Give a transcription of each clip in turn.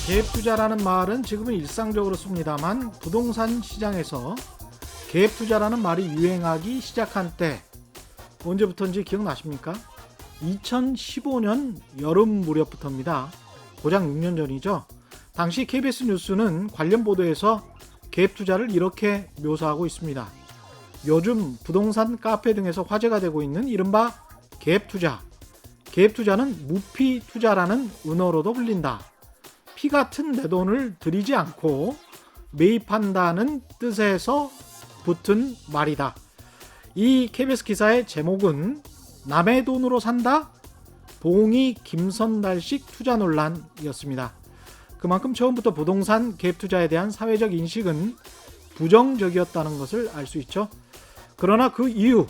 갭투자라는 말은 지금은 일상적으로 씁니다만 부동산 시장에서 갭투자라는 말이 유행하기 시작한 때 언제부터인지 기억나십니까? 2015년 여름 무렵부터입니다. 고작 6년 전이죠. 당시 KBS 뉴스는 관련 보도에서 갭투자를 이렇게 묘사하고 있습니다. 요즘 부동산 카페 등에서 화제가 되고 있는 이른바 갭투자. 갭투자는 무피투자라는 은어로도 불린다. 피 같은 내 돈을 들이지 않고 매입한다는 뜻에서 붙은 말이다. 이 KBS 기사의 제목은 남의 돈으로 산다? 봉이 김선달식 투자 논란이었습니다. 그만큼 처음부터 부동산 갭투자에 대한 사회적 인식은 부정적이었다는 것을 알 수 있죠. 그러나 그 이후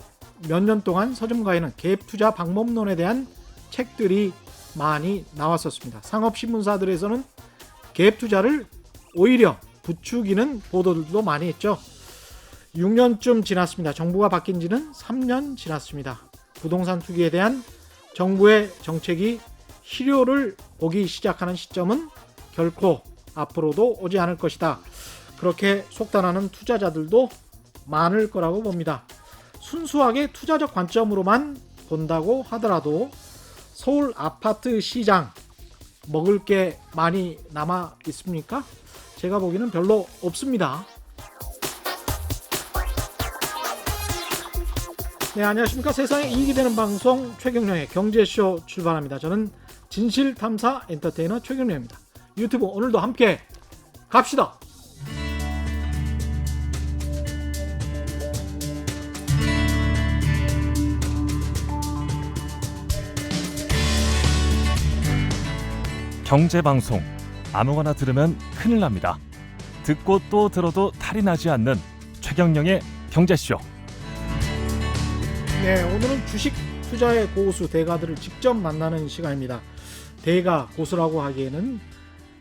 몇 년 동안 서점가에는 갭투자 방법론에 대한 책들이 많이 나왔었습니다. 상업신문사들에서는 갭투자를 오히려 부추기는 보도들도 많이 했죠. 6년쯤 지났습니다. 정부가 바뀐 지는 3년 지났습니다. 부동산 투기에 대한 정부의 정책이 실효를 보기 시작하는 시점은 결코 앞으로도 오지 않을 것이다. 그렇게 속단하는 투자자들도 많을 거라고 봅니다. 순수하게 투자적 관점으로만 본다고 하더라도 서울 아파트 시장 먹을 게 많이 남아 있습니까? 제가 보기에는 별로 없습니다. 네, 안녕하십니까. 세상에 이익이 되는 방송 최경영의 경제쇼 출발합니다. 저는 진실탐사 엔터테이너 최경영입니다. 유튜브 오늘도 함께 갑시다. 경제방송 아무거나 들으면 큰일 납니다. 듣고 또 들어도 탈이 나지 않는 최경영의 경제쇼. 네, 오늘은 주식 투자의 고수 대가들을 직접 만나는 시간입니다. 대가 고수라고 하기에는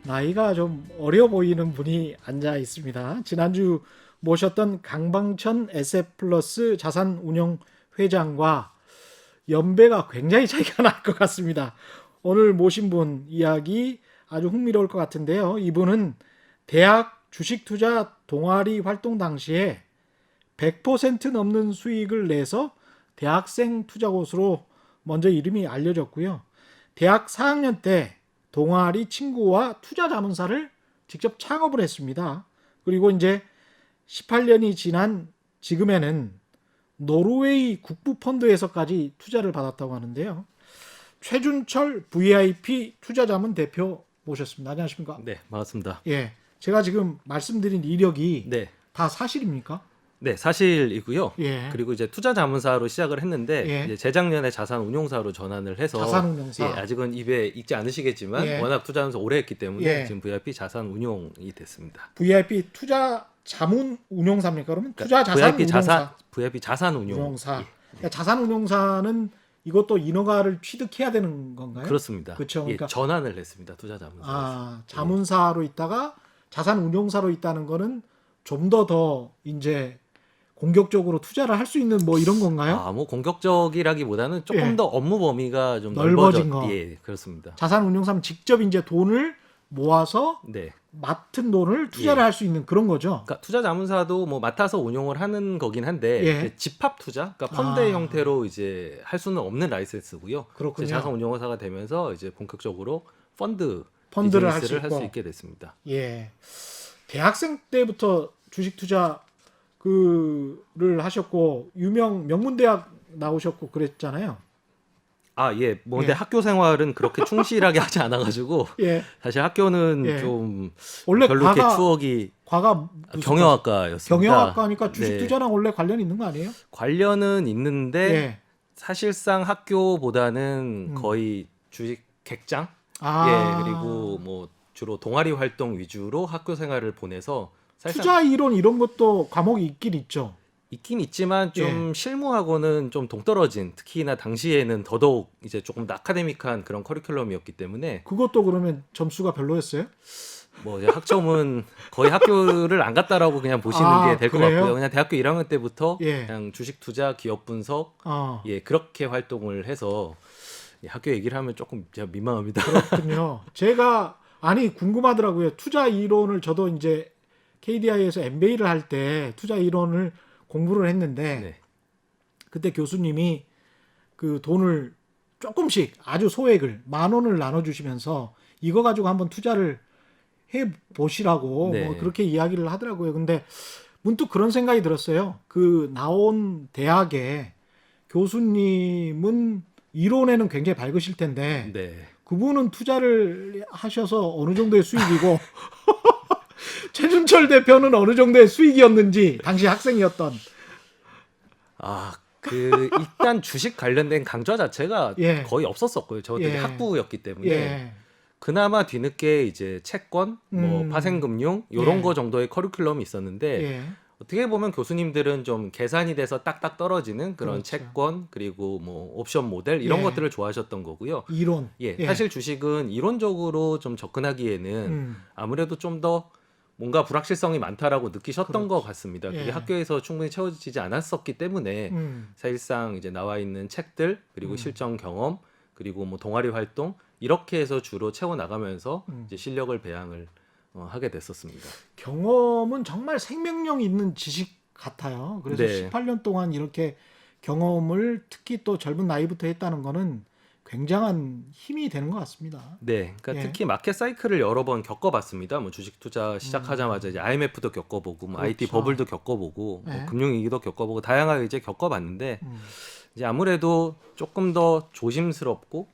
나이가 좀 어려 보이는 분이 앉아 있습니다. 지난주 모셨던 강방천 에셋플러스 자산운용 회장과 연배가 굉장히 차이가 날 것 같습니다. 오늘 모신 분 이야기 아주 흥미로울 것 같은데요. 이분은 대학 주식투자 동아리 활동 당시에 100% 넘는 수익을 내서 대학생 투자고수로 먼저 이름이 알려졌고요. 대학 4학년 때 동아리 친구와 투자자문사를 직접 창업을 했습니다. 그리고 이제 18년이 지난 지금에는 노르웨이 국부펀드에서까지 투자를 받았다고 하는데요. 최준철 VIP 투자자문 대표 모셨습니다. 안녕하십니까? 네, 반갑습니다. 예, 제가 지금 말씀드린 이력이 네, 다 사실입니까? 네 사실이고요. 예. 그리고 이제 투자자문사로 시작을 했는데 예. 이제 재작년에 자산운용사로 전환을 해서 자산운용사. 예, 아직은 입에 익지 않으시겠지만 예. 워낙 투자하면서 오래 했기 때문에 예. 지금 VIP 자산운용이 됐습니다. VIP 투자 자문 운용사입니까? 그러면 투자 자산 VIP 운용사. VIP 자산운용. 운용사. 예. 그러니까 자산 운용사는 이것도 인허가를 취득해야 되는 건가요? 그렇습니다. 그렇죠. 그러니까 예, 전환을 했습니다. 투자자문사. 아, 자문사로 있다가 자산 운용사로 있다는 거는 좀 더 이제 공격적으로 투자를 할 수 있는 뭐 이런 건가요? 뭐 공격적이라기보다는 조금 예. 더 업무 범위가 좀 넓어진 거. 예, 그렇습니다. 자산 운용사는 직접 이제 돈을 모아서 네. 맡은 돈을 투자를 예. 할 수 있는 그런 거죠. 그러니까 투자자문사도 뭐 맡아서 운용을 하는 거긴 한데 예. 이제 집합 투자, 그러니까 펀드 형태로 이제 할 수는 없는 라이센스고요. 그렇군요. 이제 자산운용사가 되면서 이제 본격적으로 펀드를 할 수 비즈니스를 할 수 있고. 있게 됐습니다. 예. 대학생 때부터 주식 투자 그를 하셨고 유명 명문대학 나오셨고 그랬잖아요. 예. 뭐 근데 예. 학교 생활은 그렇게 충실하게 하지 않아가지고 예. 사실 학교는 예. 좀 원래 별로 이렇게 추억이 과가 무슨 경영학과였습니다. 경영학과니까 주식 네. 투자랑 원래 관련이 있는 거 아니에요? 관련은 있는데 예. 사실상 학교보다는 거의 주식 객장 예, 그리고 뭐 주로 동아리 활동 위주로 학교 생활을 보내서 사실상 투자 이론 이런 것도 과목이 있긴 있죠. 있긴 있지만 좀 실무하고는 좀 동떨어진, 특히나 당시에는 더더욱 이제 조금 더 아카데믹한 그런 커리큘럼이었기 때문에 그것도 그러면 점수가 별로였어요? 뭐 이제 학점은 거의 학교를 안 갔다라고 그냥 보시는 게 될 것 그래요? 같고요. 그냥 대학교 1학년 때부터 예. 그냥 주식 투자, 기업 분석 어. 예, 그렇게 활동을 해서 예, 학교 얘기를 하면 조금 제가 민망합니다. 그렇군요. 제가 아니 궁금하더라고요. 투자 이론을 저도 이제 KDI에서 MBA를 할 때 투자 이론을 공부를 했는데 네. 그때 교수님이 그 돈을 조금씩 아주 소액을 10,000원을 나눠주시면서 이거 가지고 한번 투자를 해 보시라고 네. 뭐 그렇게 이야기를 하더라고요. 근데 문득 그런 생각이 들었어요. 그 나온 대학의 교수님은 이론에는 굉장히 밝으실 텐데 네. 그분은 투자를 하셔서 어느 정도의 수익이고 최준철 대표는 어느 정도의 수익이었는지 당시 학생이었던 일단 주식 관련된 강좌 자체가 예. 거의 없었었고요. 저 그때 예. 학부였기 때문에 예. 그나마 뒤늦게 이제 채권, 뭐 파생금융 이런 예. 거 정도의 커리큘럼이 있었는데 예. 어떻게 보면 교수님들은 좀 계산이 돼서 딱딱 떨어지는 그런 그렇죠. 채권 그리고 뭐 옵션 모델 이런 예. 것들을 좋아하셨던 거고요. 이론. 예, 사실 주식은 이론적으로 좀 접근하기에는 아무래도 좀 더 뭔가 불확실성이 많다라고 느끼셨던 것 같습니다. 그게 예. 학교에서 충분히 채워지지 않았었기 때문에 사실상 이제 나와 있는 책들 그리고 실전 경험 그리고 뭐 동아리 활동 이렇게 해서 주로 채워 나가면서 이제 실력을 배양을 하게 됐었습니다. 경험은 정말 생명력 있는 지식 같아요. 그래서 네. 18년 동안 이렇게 경험을 특히 또 젊은 나이부터 했다는 거는 굉장한 힘이 되는 것 같습니다. 네, 그러니까 예. 특히 마켓 사이클을 여러 번 겪어봤습니다. 뭐 주식 투자 시작하자마자 이제 IMF도 겪어보고, 뭐 IT 그렇죠. 버블도 겪어보고, 예. 뭐 금융위기도 겪어보고 다양하게 이제 겪어봤는데 음. 이제 아무래도 조금 더 조심스럽고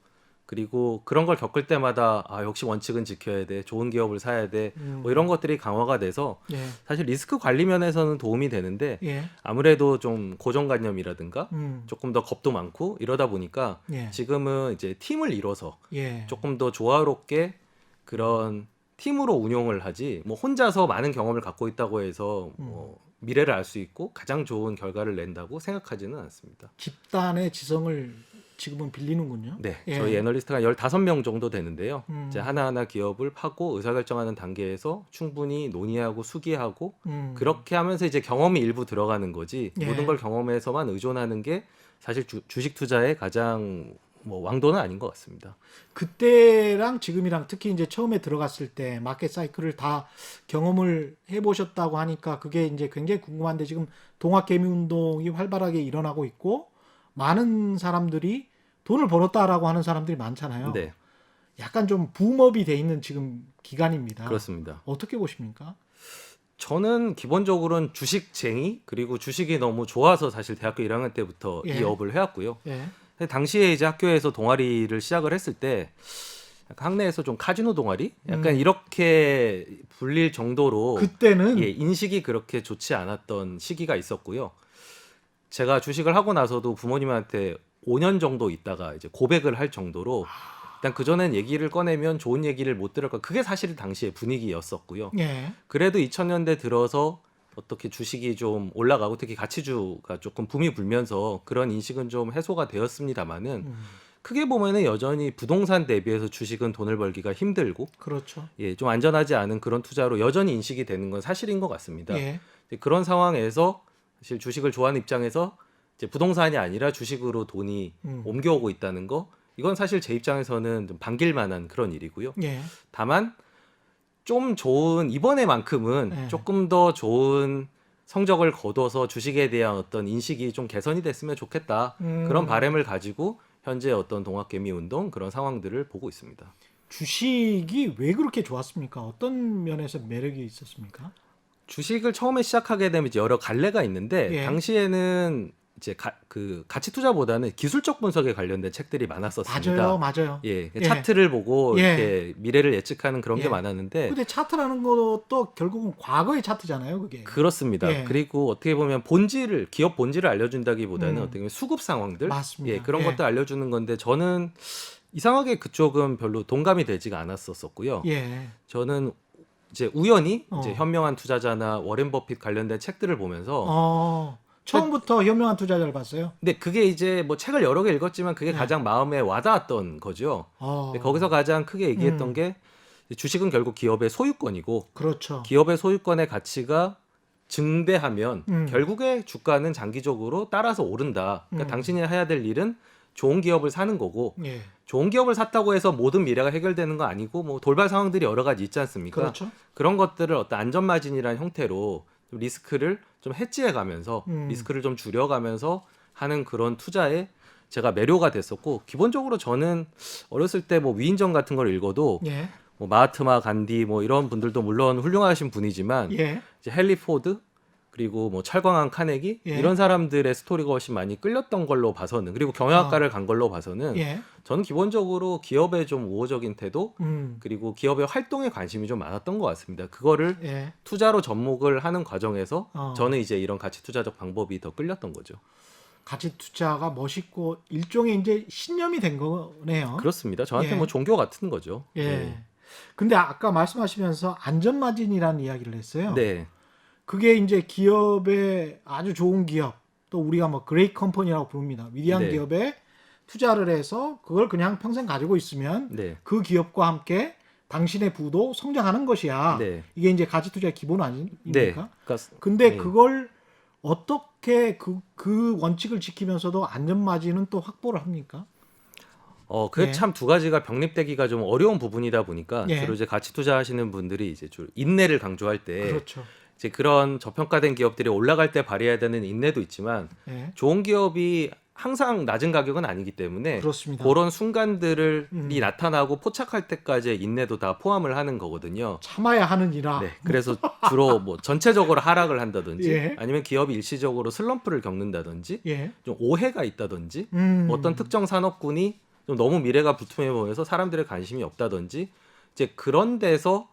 그리고 그런 걸 겪을 때마다 역시 원칙은 지켜야 돼, 좋은 기업을 사야 돼, 뭐 이런 것들이 강화가 돼서 예. 사실 리스크 관리 면에서는 도움이 되는데 예. 아무래도 좀 고정관념이라든가 음. 조금 더 겁도 많고 이러다 보니까 예. 지금은 이제 팀을 이뤄서 예. 조금 더 조화롭게 그런 팀으로 운용을 하지 뭐 혼자서 많은 경험을 갖고 있다고 해서 뭐 미래를 알 수 있고 가장 좋은 결과를 낸다고 생각하지는 않습니다. 집단의 지성을 지금은 빌리는군요. 네, 예. 저희 애널리스트가 15명 정도 되는데요. 음. 이제 하나하나 기업을 파고 의사결정하는 단계에서 충분히 논의하고 수기하고 그렇게 하면서 이제 경험이 일부 들어가는 거지 예. 모든 걸 경험에서만 의존하는 게 사실 주식 투자의 가장 뭐 왕도는 아닌 것 같습니다. 그때랑 지금이랑 특히 이제 처음에 들어갔을 때 마켓 사이클을 다 경험을 해보셨다고 하니까 그게 이제 굉장히 궁금한데 지금 동학개미 운동이 활발하게 일어나고 있고 많은 사람들이 돈을 벌었다라고 하는 사람들이 많잖아요. 네, 약간 좀 붐업이 돼 있는 지금 기간입니다. 그렇습니다. 어떻게 보십니까? 저는 기본적으로는 주식쟁이 그리고 주식이 너무 좋아서 사실 대학교 1학년 때부터 예. 이 업을 해왔고요. 예. 근데 당시에 이제 학교에서 동아리를 시작을 했을 때 약간 학내에서 좀 카지노 동아리 약간 이렇게 불릴 정도로 그때는 예, 인식이 그렇게 좋지 않았던 시기가 있었고요. 제가 주식을 하고 나서도 부모님한테 5년 정도 있다가 이제 고백을 할 정도로 일단 그전엔 얘기를 꺼내면 좋은 얘기를 못 들을 거 그게 사실 당시의 분위기였었고요. 예. 그래도 2000년대 들어서 어떻게 주식이 좀 올라가고 특히 가치주가 조금 붐이 불면서 그런 인식은 좀 해소가 되었습니다만은 크게 보면은 여전히 부동산 대비해서 주식은 돈을 벌기가 힘들고 그렇죠. 예, 좀 안전하지 않은 그런 투자로 여전히 인식이 되는 건 사실인 것 같습니다. 예. 이제 그런 상황에서 사실 주식을 좋아하는 입장에서 이제 부동산이 아니라 주식으로 돈이 옮겨오고 있다는 거 이건 사실 제 입장에서는 좀 반길만한 그런 일이고요. 예. 다만 좀 좋은 이번에만큼은 네. 조금 더 좋은 성적을 거둬서 주식에 대한 어떤 인식이 좀 개선이 됐으면 좋겠다. 그런 바람을 가지고 현재 어떤 동학개미 운동 그런 상황들을 보고 있습니다. 주식이 왜 그렇게 좋았습니까? 어떤 면에서 매력이 있었습니까? 주식을 처음에 시작하게 되면 이제 여러 갈래가 있는데 예. 당시에는 이제 그 가치 투자보다는 기술적 분석에 관련된 책들이 많았었습니다. 맞아요. 예, 예. 차트를 보고 예. 이렇게 미래를 예측하는 그런 예. 게 많았는데 근데 차트라는 것도 결국은 과거의 차트잖아요, 그게. 그렇습니다. 예. 그리고 어떻게 보면 기업 본질을 알려준다기보다는 어떻게 보면 수급 상황들, 맞습니다. 예, 그런 예. 것들 알려주는 건데 저는 이상하게 그쪽은 별로 동감이 되지가 않았었고요. 예. 저는 이제 우연히 어. 이제 현명한 투자자나 워렌 버핏 관련된 책들을 보면서 처음부터 현명한 투자자를 봤어요. 근데 그게 이제 뭐 책을 여러 개 읽었지만 그게 네. 가장 마음에 와닿았던 거죠. 근데 거기서 가장 크게 얘기했던 게 주식은 결국 기업의 소유권이고 그렇죠. 기업의 소유권의 가치가 증대하면 결국에 주가는 장기적으로 따라서 오른다. 그러니까 당신이 해야 될 일은 좋은 기업을 사는 거고 예. 좋은 기업을 샀다고 해서 모든 미래가 해결되는 거 아니고 뭐 돌발 상황들이 여러 가지 있지 않습니까? 그렇죠. 그런 것들을 어떤 안전마진이라는 형태로 좀 리스크를 좀 해지해 가면서 리스크를 좀 줄여가면서 하는 그런 투자에 제가 매료가 됐었고 기본적으로 저는 어렸을 때 뭐 위인전 같은 걸 읽어도 예. 뭐 마하트마 간디 뭐 이런 분들도 물론 훌륭하신 분이지만 예. 이제 헨리 포드 그리고 뭐 철광한 카네기 예. 이런 사람들의 스토리가 훨씬 많이 끌렸던 걸로 봐서는 그리고 경영학과를 간 걸로 봐서는 예. 저는 기본적으로 기업의 좀 우호적인 태도 음. 그리고 기업의 활동에 관심이 좀 많았던 것 같습니다. 그거를 예. 투자로 접목을 하는 과정에서 어. 저는 이제 이런 가치 투자적 방법이 더 끌렸던 거죠. 가치 투자가 멋있고 일종의 이제 신념이 된 거네요. 그렇습니다. 저한테 예. 뭐 종교 같은 거죠. 예. 근데 아까 말씀하시면서 안전마진이라는 이야기를 했어요. 네. 그게 이제 기업의 아주 좋은 기업, 또 우리가 뭐 그레이트 컴퍼니라고 부릅니다. 위대한 네. 기업에 투자를 해서 그걸 그냥 평생 가지고 있으면 네. 그 기업과 함께 당신의 부도 성장하는 것이야. 네. 이게 이제 가치 투자의 기본 아닙니까? 네. 그러니까 근데 네. 그걸 어떻게 그 원칙을 지키면서도 안전마진은 또 확보를 합니까? 그게 예. 참 두 가지가 병립되기가 좀 어려운 부분이다 보니까 예. 주로 이제 가치 투자하시는 분들이 이제 주로 인내를 강조할 때 그렇죠. 이제 그런 저평가된 기업들이 올라갈 때 발휘해야 되는 인내도 있지만 예. 좋은 기업이 항상 낮은 가격은 아니기 때문에 그렇습니다. 그런 순간들이 음. 나타나고 포착할 때까지의 인내도 다 포함을 하는 거거든요. 참아야 하느니라. 네, 그래서 주로 뭐 전체적으로 하락을 한다든지 예. 아니면 기업이 일시적으로 슬럼프를 겪는다든지 예. 좀 오해가 있다든지 뭐 어떤 특정 산업군이 좀 너무 미래가 불투명해 보여서 사람들의 관심이 없다든지 이제 그런 데서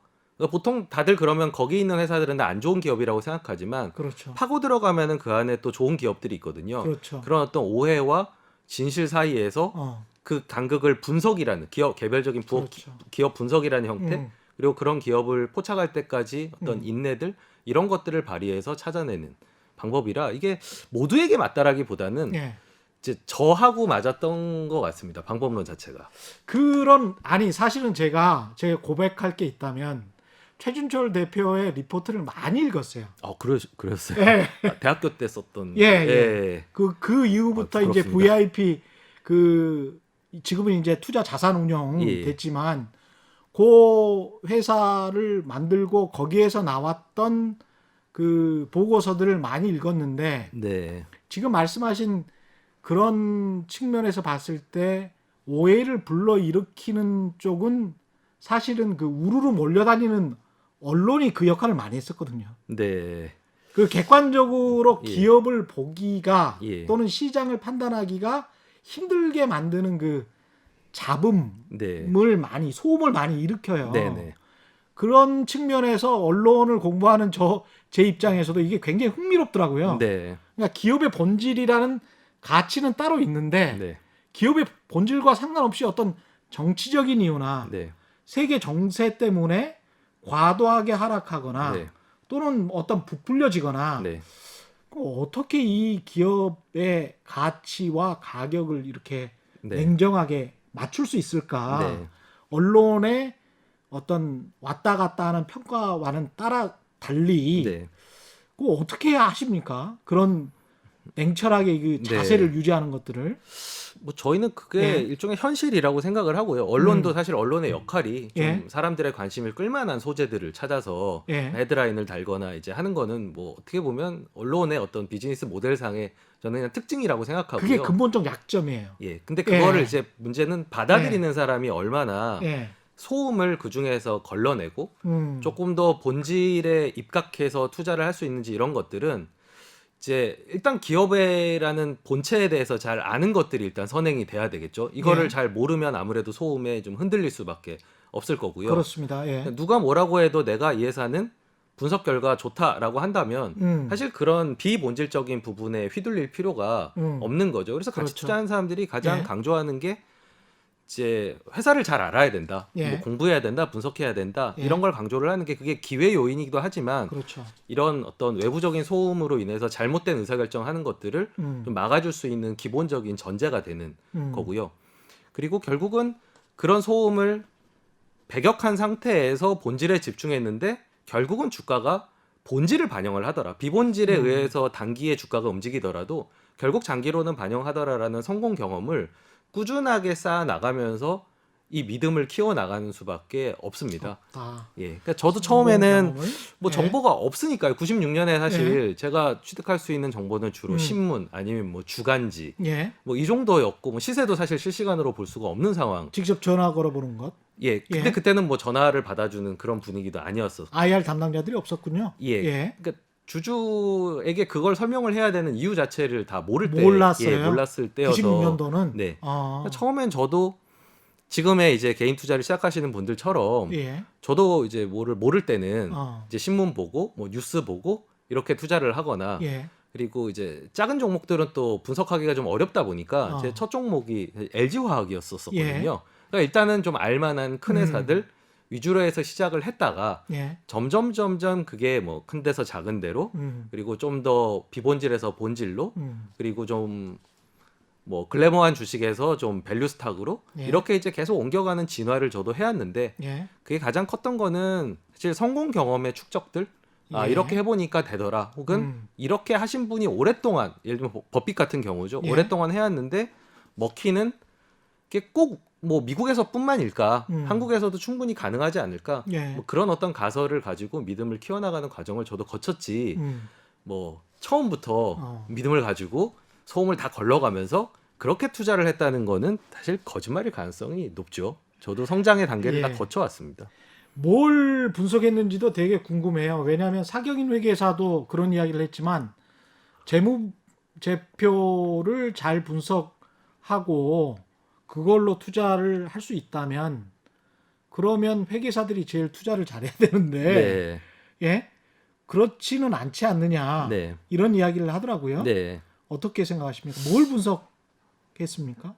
보통 다들 그러면 거기 있는 회사들은 다 안 좋은 기업이라고 생각하지만 그렇죠. 파고 들어가면은 그 안에 또 좋은 기업들이 있거든요. 그렇죠. 그런 어떤 오해와 진실 사이에서 어. 그 간극을 분석이라는 기업 개별적인 그렇죠. 기업 분석이라는 형태 음. 그리고 그런 기업을 포착할 때까지 어떤 음. 인내들 이런 것들을 발휘해서 찾아내는 방법이라 이게 모두에게 맞다라기보다는 예. 이제 저하고 맞았던 것 같습니다. 방법론 자체가. 사실은 제가 고백할 게 있다면 최준철 대표의 리포트를 많이 읽었어요. 그랬어요. 예. 대학교 때 썼던. 예. 그 이후부터 아, 이제 부럽습니다. VIP 지금은 이제 투자 자산 운용 예. 됐지만 그 회사를 만들고 거기에서 나왔던 그 보고서들을 많이 읽었는데 네. 지금 말씀하신 그런 측면에서 봤을 때 오해를 불러일으키는 쪽은 사실은 그 우르르 몰려다니는 언론이 그 역할을 많이 했었거든요. 네. 그 객관적으로 예. 기업을 보기가 예. 또는 시장을 판단하기가 힘들게 만드는 그 잡음을 네. 소음을 많이 일으켜요. 네네. 그런 측면에서 언론을 공부하는 제 입장에서도 이게 굉장히 흥미롭더라고요. 네. 그러니까 기업의 본질이라는 가치는 따로 있는데 네. 기업의 본질과 상관없이 어떤 정치적인 이유나 네. 세계 정세 때문에 과도하게 하락하거나 네. 또는 어떤 부풀려지거나 네. 어떻게 이 기업의 가치와 가격을 이렇게 네. 냉정하게 맞출 수 있을까? 네. 언론의 어떤 왔다 갔다 하는 평가와는 달리 네. 그거 어떻게 하십니까? 그런 냉철하게 그 네. 자세를 유지하는 것들을. 뭐 저희는 그게 예. 일종의 현실이라고 생각을 하고요. 언론도 사실 언론의 역할이 좀 예. 사람들의 관심을 끌만한 소재들을 찾아서 예. 헤드라인을 달거나 이제 하는 거는 뭐 어떻게 보면 언론의 어떤 비즈니스 모델상의 저는 그냥 특징이라고 생각하고요. 그게 근본적 약점이에요. 예. 근데 그거를 예. 이제 문제는 받아들이는 사람이 얼마나 예. 소음을 그 중에서 걸러내고 음. 조금 더 본질에 입각해서 투자를 할 수 있는지 이런 것들은 이제 일단 기업이라는 본체에 대해서 잘 아는 것들이 일단 선행이 돼야 되겠죠. 이거를 예. 잘 모르면 아무래도 소음에 좀 흔들릴 수밖에 없을 거고요. 그렇습니다. 예. 누가 뭐라고 해도 내가 이 회사는 분석 결과 좋다라고 한다면 사실 그런 비본질적인 부분에 휘둘릴 필요가 없는 거죠. 그래서 같이 그렇죠. 투자하는 사람들이 가장 예. 강조하는 게 이제 회사를 잘 알아야 된다, 예. 뭐 공부해야 된다, 분석해야 된다 예. 이런 걸 강조를 하는 게 그게 기회 요인이기도 하지만 그렇죠. 이런 어떤 외부적인 소음으로 인해서 잘못된 의사결정하는 것들을 좀 막아줄 수 있는 기본적인 전제가 되는 거고요. 그리고 결국은 그런 소음을 배격한 상태에서 본질에 집중했는데 결국은 주가가 본질을 반영을 하더라. 비본질에 의해서 단기에 주가가 움직이더라도 결국 장기로는 반영하더라라는 성공 경험을 꾸준하게 쌓아 나가면서 이 믿음을 키워 나가는 수밖에 없습니다. 다 예. 그러니까 저도 처음에는 뭐 예. 정보가 없으니까요. 96년에 사실 제가 취득할 수 있는 정보는 주로 신문 아니면 뭐 주간지 예. 뭐 이 정도였고 뭐 시세도 사실 실시간으로 볼 수가 없는 상황. 직접 전화 걸어보는 것. 예. 근데 예. 그때는 뭐 전화를 받아주는 그런 분위기도 아니었어. IR 담당자들이 없었군요. 예. 예. 그러니까 주주에게 그걸 설명을 해야 되는 이유 자체를 다 모를 때, 몰랐어요. 예, 몰랐을 때여서 96년도는 네. 아. 처음엔 저도 지금의 이제 개인 투자를 시작하시는 분들처럼 예. 저도 이제 모를 때는 어. 이제 신문 보고 뭐 뉴스 보고 이렇게 투자를 하거나 예. 그리고 이제 작은 종목들은 또 분석하기가 좀 어렵다 보니까 제 첫 종목이 LG화학이었었거든요. 예. 그러니까 일단은 좀 알만한 큰 회사들 위주로 해서 시작을 했다가 예. 점점 그게 뭐 큰 데서 작은 데로 그리고 좀 더 비본질에서 본질로 그리고 좀 뭐 글래머한 주식에서 좀 밸류 스탁으로 예. 이렇게 이제 계속 옮겨가는 진화를 저도 해왔는데 예. 그게 가장 컸던 거는 사실 성공 경험의 축적들 아 예. 이렇게 해보니까 되더라 혹은 이렇게 하신 분이 오랫동안 예를 들면 버핏 같은 경우죠 예. 오랫동안 해왔는데 먹히는 게 꼭 뭐 미국에서뿐만일까 한국에서도 충분히 가능하지 않을까 예. 뭐 그런 어떤 가설을 가지고 믿음을 키워나가는 과정을 저도 거쳤지 뭐 처음부터 믿음을 가지고 소음을 다 걸러가면서 그렇게 투자를 했다는 거는 사실 거짓말일 가능성이 높죠. 저도 성장의 단계를 예. 다 거쳐왔습니다. 뭘 분석했는지도 되게 궁금해요. 왜냐하면 사경인 회계사도 그런 이야기를 했지만 재무제표를 잘 분석하고 그걸로 투자를 할 수 있다면 그러면 회계사들이 제일 투자를 잘해야 되는데 네, 예? 그렇지는 않지 않느냐 네, 이런 이야기를 하더라고요. 네. 어떻게 생각하십니까? 뭘 분석했습니까?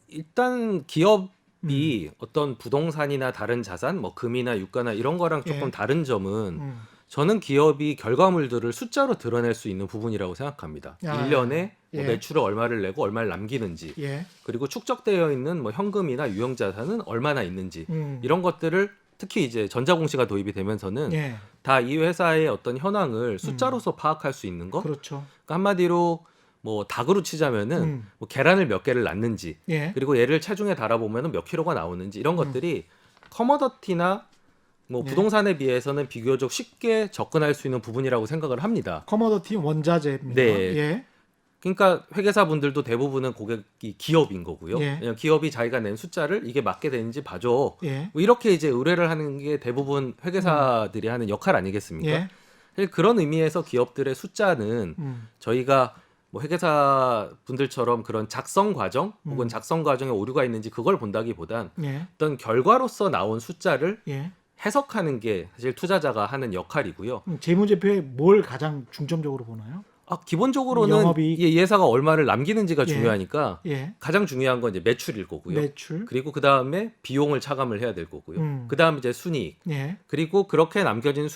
일단 기업이 어떤 부동산이나 다른 자산, 뭐 금이나 유가나 이런 거랑 조금 예. 다른 점은 저는 기업이 결과물들을 숫자로 드러낼 수 있는 부분이라고 생각합니다. 아, 1년에 뭐 예. 매출을 얼마를 내고 얼마를 남기는지 예. 그리고 축적되어 있는 뭐 현금이나 유형자산은 얼마나 있는지 음. 이런 것들을 특히 이제 전자공시가 도입이 되면서는 예. 다 이 회사의 어떤 현황을 숫자로서 파악할 수 있는 거. 그렇죠. 그러니까 한마디로 뭐 닭으로 치자면은 뭐 계란을 몇 개를 낳는지 예. 그리고 얘를 체중에 달아보면은 몇 킬로가 나오는지 이런 것들이 커머더티나 뭐 예. 부동산에 비해서는 비교적 쉽게 접근할 수 있는 부분이라고 생각을 합니다. 커머더티 원자재입니다. 네. 예. 그러니까 회계사분들도 대부분은 고객이 기업인 거고요. 예. 왜냐면 기업이 자기가 낸 숫자를 이게 맞게 되는지 봐줘. 예. 뭐 이렇게 이제 의뢰를 하는 게 대부분 회계사들이 하는 역할 아니겠습니까? 예. 사실 그런 의미에서 기업들의 숫자는 저희가 뭐 회계사 분들처럼 그런 작성 과정 혹은 작성 과정에 오류가 있는지 그걸 본다기보단 예. 어떤 결과로서 나온 숫자를 예. 해석하는 게 사실 투자자가 하는 역할이고요. 재무제표에 뭘 가장 중점적으로 보나요? 기본적으로는 영업이익. 예사가 얼마를 남기는지가 예. 중요하니까 예. 가장 중요한 건 이제 매출일 거고요. 매출. 그리고 그 다음에 비용을 차감을 해야 될 거고요. 그 다음 이제 순이익. 예. 그리고 그렇게 남겨진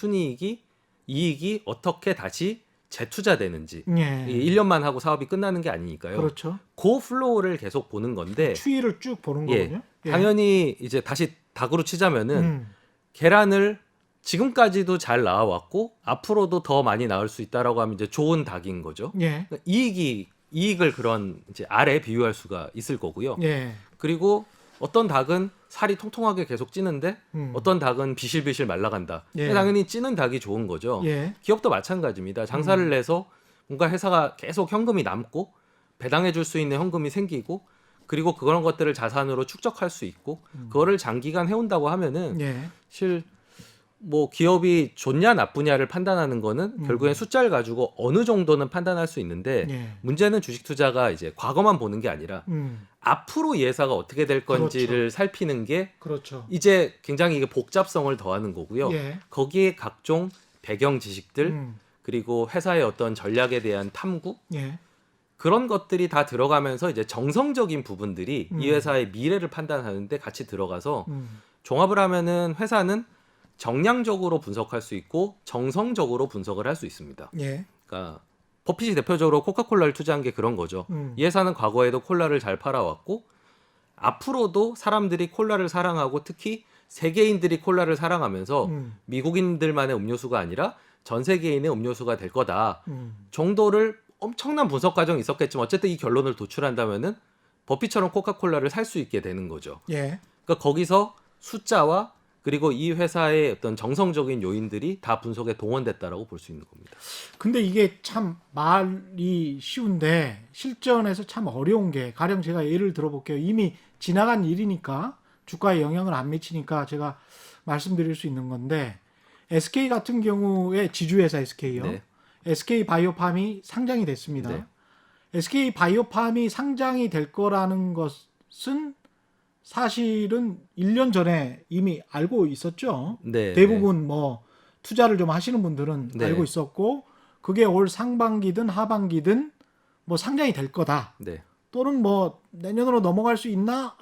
이익이 어떻게 다시 재투자되는지. 예. 1년만 하고 사업이 끝나는 게 아니니까요. 그렇죠. 그 플로우를 계속 보는 건데 추이를 쭉 보는 예, 거군요. 예. 당연히 이제 다시 닭으로 치자면은 음. 계란을 지금까지도 잘 나와왔고 앞으로도 더 많이 나올 수 있다라고 하면 이제 좋은 닭인 거죠. 예. 그러니까 이익을 그런 이제 알에 비유할 수가 있을 거고요. 예. 그리고 어떤 닭은 살이 통통하게 계속 찌는데 어떤 닭은 비실비실 말라간다. 예. 당연히 찌는 닭이 좋은 거죠. 예. 기업도 마찬가지입니다. 장사를 내서 뭔가 회사가 계속 현금이 남고 배당해 줄 수 있는 현금이 생기고 그리고 그런 것들을 자산으로 축적할 수 있고 그거를 장기간 해온다고 하면은 예. 사실 뭐 기업이 좋냐 나쁘냐를 판단하는 거는 결국엔 숫자를 가지고 어느 정도는 판단할 수 있는데 예. 문제는 주식 투자가 이제 과거만 보는 게 아니라 앞으로 예사가 어떻게 될 건지를 살피는 게 그렇죠. 이제 굉장히 이게 복잡성을 더하는 거고요. 예. 거기에 각종 배경 지식들 그리고 회사의 어떤 전략에 대한 탐구 예. 그런 것들이 다 들어가면서 이제 정성적인 부분들이 이 회사의 미래를 판단하는데 같이 들어가서 종합을 하면은 회사는 정량적으로 분석할 수 있고 정성적으로 분석을 할 수 있습니다. 예. 그러니까 버핏이 대표적으로 코카콜라를 투자한 게 그런 거죠. 이 회사는 과거에도 콜라를 잘 팔아왔고 앞으로도 사람들이 콜라를 사랑하고 특히 세계인들이 콜라를 사랑하면서 미국인들만의 음료수가 아니라 전 세계인의 음료수가 될 거다 정도를 엄청난 분석 과정이 있었겠지만 어쨌든 이 결론을 도출한다면은 버핏처럼 코카콜라를 살 수 있게 되는 거죠. 예. 그러니까 거기서 숫자와 그리고 이 회사의 어떤 정성적인 요인들이 다 분석에 동원됐다라고 볼 수 있는 겁니다. 근데 이게 참 말이 쉬운데 실전에서 참 어려운 게 가령 제가 예를 들어볼게요. 이미 지나간 일이니까 주가에 영향을 안 미치니까 제가 말씀드릴 수 있는 건데 SK 같은 경우에 지주회사 SK요. 네. SK 바이오팜이 상장이 됐습니다. 네. SK 바이오팜이 상장이 될 거라는 것은 사실은 1년 전에 이미 알고 있었죠. 네, 대부분 뭐 투자를 좀 하시는 분들은 네. 알고 있었고 그게 올 상반기든 하반기든 뭐 상장이 될 거다. 네. 또는 뭐 내년으로 넘어갈 수 있나?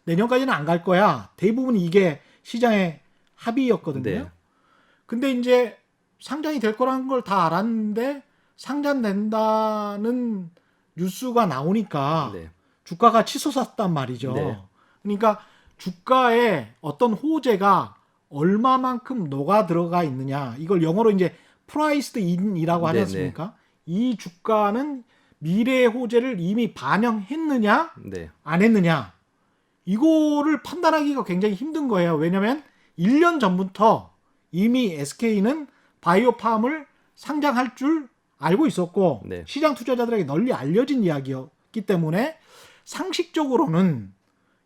내년까지는 안 갈 거야. 대부분 이게 시장의 합의였거든요. 네. 근데 이제 상장이 될 거라는 걸 다 알았는데 상장된다는 뉴스가 나오니까 네. 주가가 치솟았단 말이죠. 네. 그러니까 주가에 어떤 호재가 얼마만큼 녹아 들어가 있느냐. 이걸 영어로 이제 프라이스드 인이라고 하지 네네. 않습니까? 이 주가는 미래의 호재를 이미 반영했느냐 네. 안 했느냐. 이거를 판단하기가 굉장히 힘든 거예요. 왜냐하면 1년 전부터 이미 SK는 바이오팜을 상장할 줄 알고 있었고 네. 시장 투자자들에게 널리 알려진 이야기였기 때문에 상식적으로는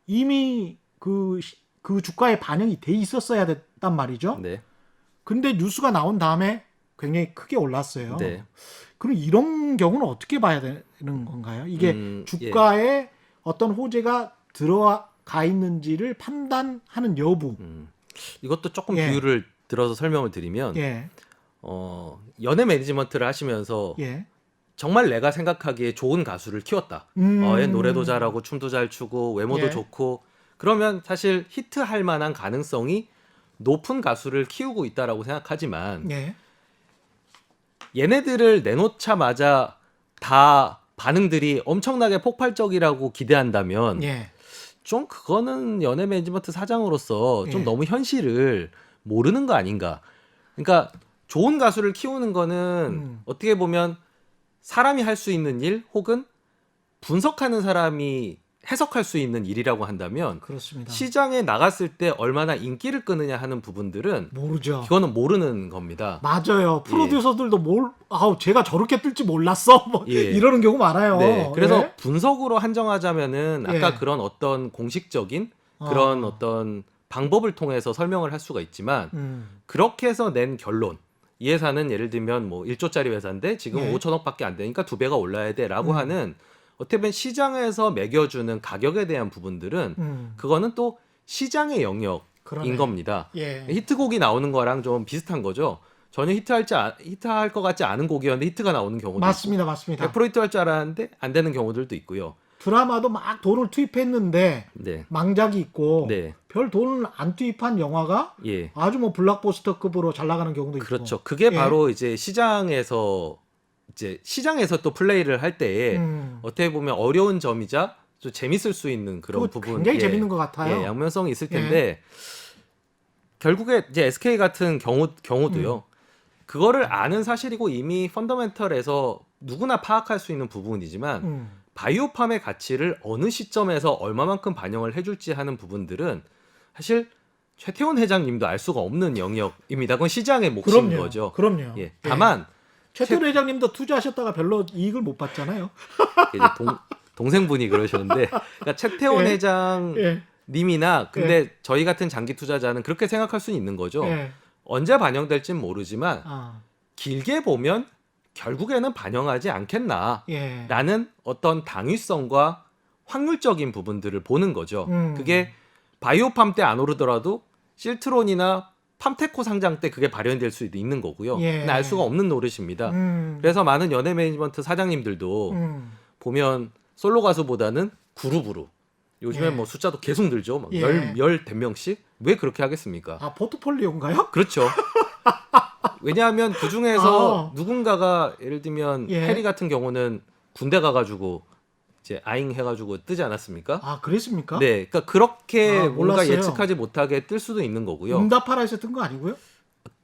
이미 그 주가에 반영이 돼 있었어야 됐단 말이죠. 네. 근데 뉴스가 나온 다음에 굉장히 크게 올랐어요. 네. 그럼 이런 경우는 어떻게 봐야 되는 건가요? 이게 예. 주가에 어떤 호재가 들어가 있는지를 판단하는 여부. 이것도 조금 예. 비유를 들어서 설명을 드리면 예, 연예 매니지먼트를 하시면서 예. 정말 내가 생각하기에 좋은 가수를 키웠다. 얘 노래도 잘하고 춤도 잘 추고 외모도 예. 좋고 그러면 사실 히트할 만한 가능성이 높은 가수를 키우고 있다라고 생각하지만 예. 얘네들을 내놓자마자 다 반응들이 엄청나게 폭발적이라고 기대한다면 예. 좀 그거는 연예 매니지먼트 사장으로서 좀 예. 너무 현실을 모르는 거 아닌가. 그러니까 좋은 가수를 키우는 거는 어떻게 보면 사람이 할 수 있는 일 혹은 분석하는 사람이 해석할 수 있는 일이라고 한다면 그렇습니다. 시장에 나갔을 때 얼마나 인기를 끄느냐 하는 부분들은 모르죠. 이거는 모르는 겁니다. 맞아요. 프로듀서들도 제가 저렇게 뜰지 몰랐어. 뭐 예. 이러는 경우 많아요. 네, 그래서 예? 분석으로 한정하자면은 아까 예. 그런 어떤 공식적인 그런 어떤 방법을 통해서 설명을 할 수가 있지만 그렇게 해서 낸 결론 이 회사는 예를 들면 뭐 1조짜리 회사인데 지금 예. 5천억밖에 안 되니까 2배가 올라야 돼라고 하는 어떻게 보면 시장에서 매겨주는 가격에 대한 부분들은 그거는 또 시장의 영역인 그러네. 겁니다. 예. 히트곡이 나오는 거랑 좀 비슷한 거죠. 전혀 히트할 것 같지 않은 곡이었는데 히트가 나오는 경우도 맞습니다. 맞습니다. 있고 100% 히트할 줄 알았는데 안 되는 경우들도 있고요. 드라마도 막 돈을 투입했는데 네. 망작이 있고 네. 별 돈을 안 투입한 영화가 예. 아주 뭐 블록버스터급으로 잘 나가는 경우도 있고. 그렇죠. 그게 예. 바로 이제 시장에서 또 플레이를 할 때에 어떻게 보면 어려운 점이자 좀 재밌을 수 있는 그런 그거 부분. 굉장히 재밌는 것 같아요. 예, 양면성이 있을 텐데 결국에 이제 SK 같은 경우도요. 그거를 아는 사실이고 이미 펀더멘털에서 누구나 파악할 수 있는 부분이지만 바이오팜의 가치를 어느 시점에서 얼마만큼 반영을 해줄지 하는 부분들은 사실 최태원 회장님도 알 수가 없는 영역입니다. 그건 시장의 몫인 그럼요. 거죠. 그럼요. 예. 다만 최태원 회장님도 투자하셨다가 별로 이익을 못 봤잖아요. 이제 동생분이 그러셨는데 그러니까 최태원 예. 회장님이나 근데 저희 같은 장기 투자자는 그렇게 생각할 수는 있는 거죠. 예. 언제 반영될지는 모르지만 아, 길게 보면 결국에는 반영하지 않겠나라는 예. 어떤 당위성과 확률적인 부분들을 보는 거죠. 음. 그게 바이오팜 때 안 오르더라도 실트론이나 팜테코 상장 때 그게 발현될 수도 있는 거고요. 예. 근데 알 수가 없는 노릇입니다. 그래서 많은 연예 매니지먼트 사장님들도 보면 솔로 가수보다는 그룹으로 요즘에 예. 뭐 숫자도 계속 늘죠. 막 예. 열댓 명씩 왜 그렇게 하겠습니까? 아, 포트폴리오인가요? 그렇죠. 왜냐하면 그 중에서 아. 누군가가 예를 들면 예. 해리 같은 경우는 군대 가가지고 이제 아잉 해가지고 뜨지 않았습니까? 아, 그랬습니까? 네, 그러니까 그렇게 아, 뭔가 몰랐어요. 예측하지 못하게 뜰 수도 있는 거고요. 응답하라에서 뜬 거 아니고요?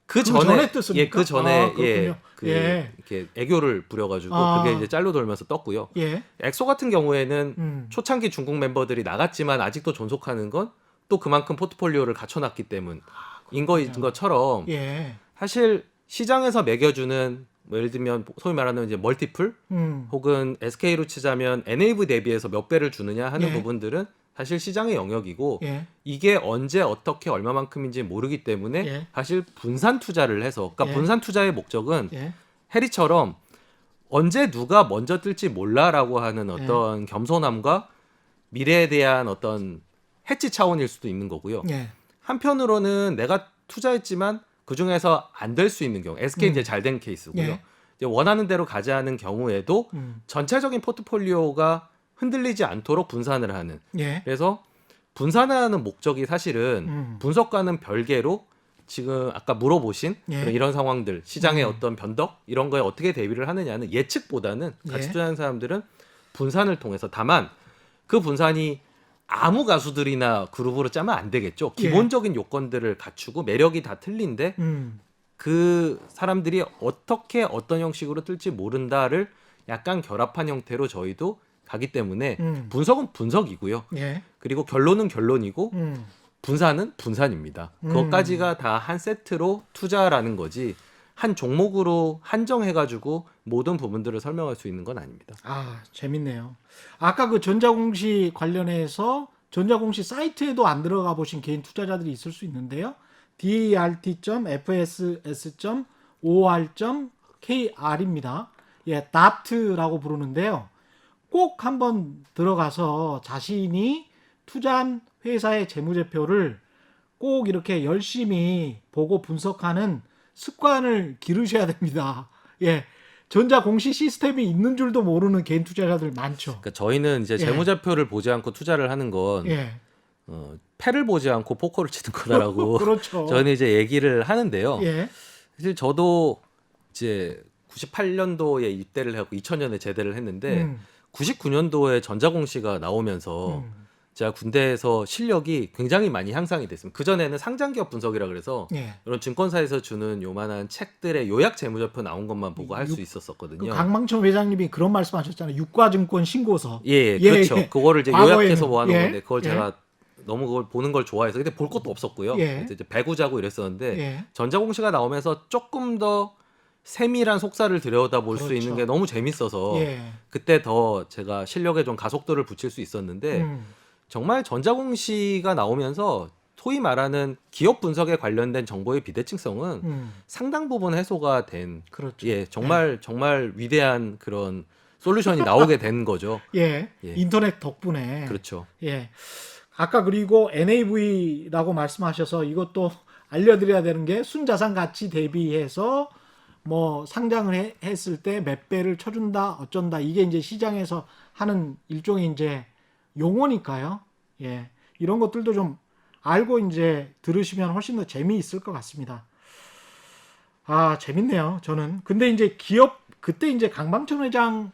그 전에 전에 떴습니까? 그 전에 아, 그렇군요. 예. 이렇게 애교를 부려가지고 아. 그게 이제 짤로 돌면서 떴고요. 예. 엑소 같은 경우에는 초창기 중국 멤버들이 나갔지만 아직도 존속하는 건 또 그만큼 포트폴리오를 갖춰놨기 때문인 것처럼 예. 사실 시장에서 매겨주는 뭐 예를 들면 소위 말하는 이제 멀티플 혹은 SK로 치자면 NAV 대비해서 몇 배를 주느냐 하는 예. 부분들은 사실 시장의 영역이고 예. 이게 언제 어떻게 얼마만큼인지 모르기 때문에 예. 사실 분산 투자를 해서 그러니까 예. 분산 투자의 목적은 예. 해리처럼 언제 누가 먼저 뜰지 몰라라고 하는 어떤 겸손함과 미래에 대한 어떤 해치 차원일 수도 있는 거고요. 예. 한편으로는 내가 투자했지만 그 중에서 안 될 수 있는 경우, SK 이제 잘 된 케이스고요. 예. 이제 원하는 대로 가지 않은 경우에도 전체적인 포트폴리오가 흔들리지 않도록 분산을 하는. 예. 그래서 분산하는 목적이 사실은 분석과는 별개로 지금 아까 물어보신 예. 그런 이런 상황들, 시장의 어떤 변덕 이런 거에 어떻게 대비를 하느냐는 예측보다는 같이 예. 투자하는 사람들은 분산을 통해서 다만 그 분산이 아무 가수들이나 그룹으로 짜면 안 되겠죠. 예. 기본적인 요건들을 갖추고 매력이 다 틀린데 그 사람들이 어떻게 어떤 형식으로 뜰지 모른다를 약간 결합한 형태로 저희도 가기 때문에 분석은 분석이고요. 예. 그리고 결론은 결론이고 분산은 분산입니다. 그것까지가 다 한 세트로 투자라는 거지 한 종목으로 한정해가지고 모든 부분들을 설명할 수 있는 건 아닙니다. 아, 재밌네요. 아까 그 전자공시 관련해서 전자공시 사이트에도 안 들어가 보신 개인 투자자들이 있을 수 있는데요. dart.fss.or.kr입니다. 예, 다트라고 부르는데요. 꼭 한번 들어가서 자신이 투자한 회사의 재무제표를 꼭 이렇게 열심히 보고 분석하는 습관을 기르셔야 됩니다. 예. 전자공시 시스템이 있는 줄도 모르는 개인 투자자들 많죠. 그러니까 저희는 이제 예. 재무제표를 보지 않고 투자를 하는 건 예. 패를 보지 않고 포커를 치는 거다라고 그렇죠. 저는 이제 얘기를 하는데요. 예. 사실 저도 이제 98년도에 입대를 하고 2000년에 제대를 했는데 99년도에 전자공시가 나오면서 제가 군대에서 실력이 굉장히 많이 향상이 됐습니다. 그전에는 상장기업 분석이라 그래서 예. 이런 증권사에서 주는 요만한 책들의 요약 재무제표 나온 것만 보고 할 수 그 있었거든요. 강망천 회장님이 그런 말씀하셨잖아요. 유가증권 신고서. 예, 예, 그렇죠. 예. 그거를 이제 과거에는. 요약해서 모아놓은 예. 건데 그걸 예. 제가 너무 그걸 보는 걸 좋아해서 근데 볼 것도 없었고요. 예. 그래서 이제 배구자고 이랬었는데 예. 전자공시가 나오면서 조금 더 세밀한 속사를 들여다볼 수 그렇죠. 있는 게 너무 재밌어서 예. 그때 더 제가 실력에 좀 가속도를 붙일 수 있었는데 정말 전자공시가 나오면서 소위 말하는 기업 분석에 관련된 정보의 비대칭성은 상당 부분 해소가 된 그렇죠. 예, 정말 위대한 그런 솔루션이 나오게 된 거죠. 예. 예. 인터넷 덕분에. 그렇죠. 예. 아까 그리고 NAV라고 말씀하셔서 이것도 알려드려야 되는 게 순자산 가치 대비해서 뭐 상장을 했을 때 몇 배를 쳐준다 어쩐다 이게 이제 시장에서 하는 일종의 이제 용어니까요. 예. 이런 것들도 좀 알고 이제 들으시면 훨씬 더 재미있을 것 같습니다. 아, 재밌네요. 저는. 근데 이제 기업 그때 이제 강방천 회장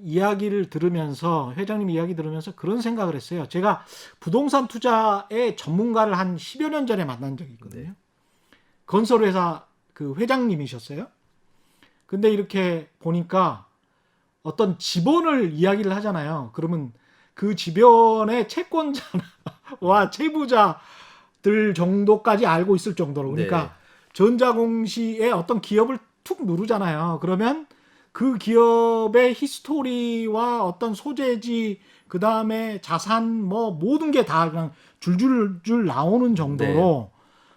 이야기를 들으면서 회장님 이야기 들으면서 그런 생각을 했어요. 제가 부동산 투자의 전문가를 한 10여 년 전에 만난 적이 있거든요. 건설회사 그 회장님이셨어요. 근데 이렇게 보니까 어떤 지번을 이야기를 하잖아요. 그러면 그 지번의 채권자와 채무자들 정도까지 알고 있을 정도로 그러니까 네. 전자공시의 어떤 기업을 툭 누르잖아요. 그러면 그 기업의 히스토리와 어떤 소재지 그 다음에 자산 뭐 모든 게 다 그냥 줄줄줄 나오는 정도로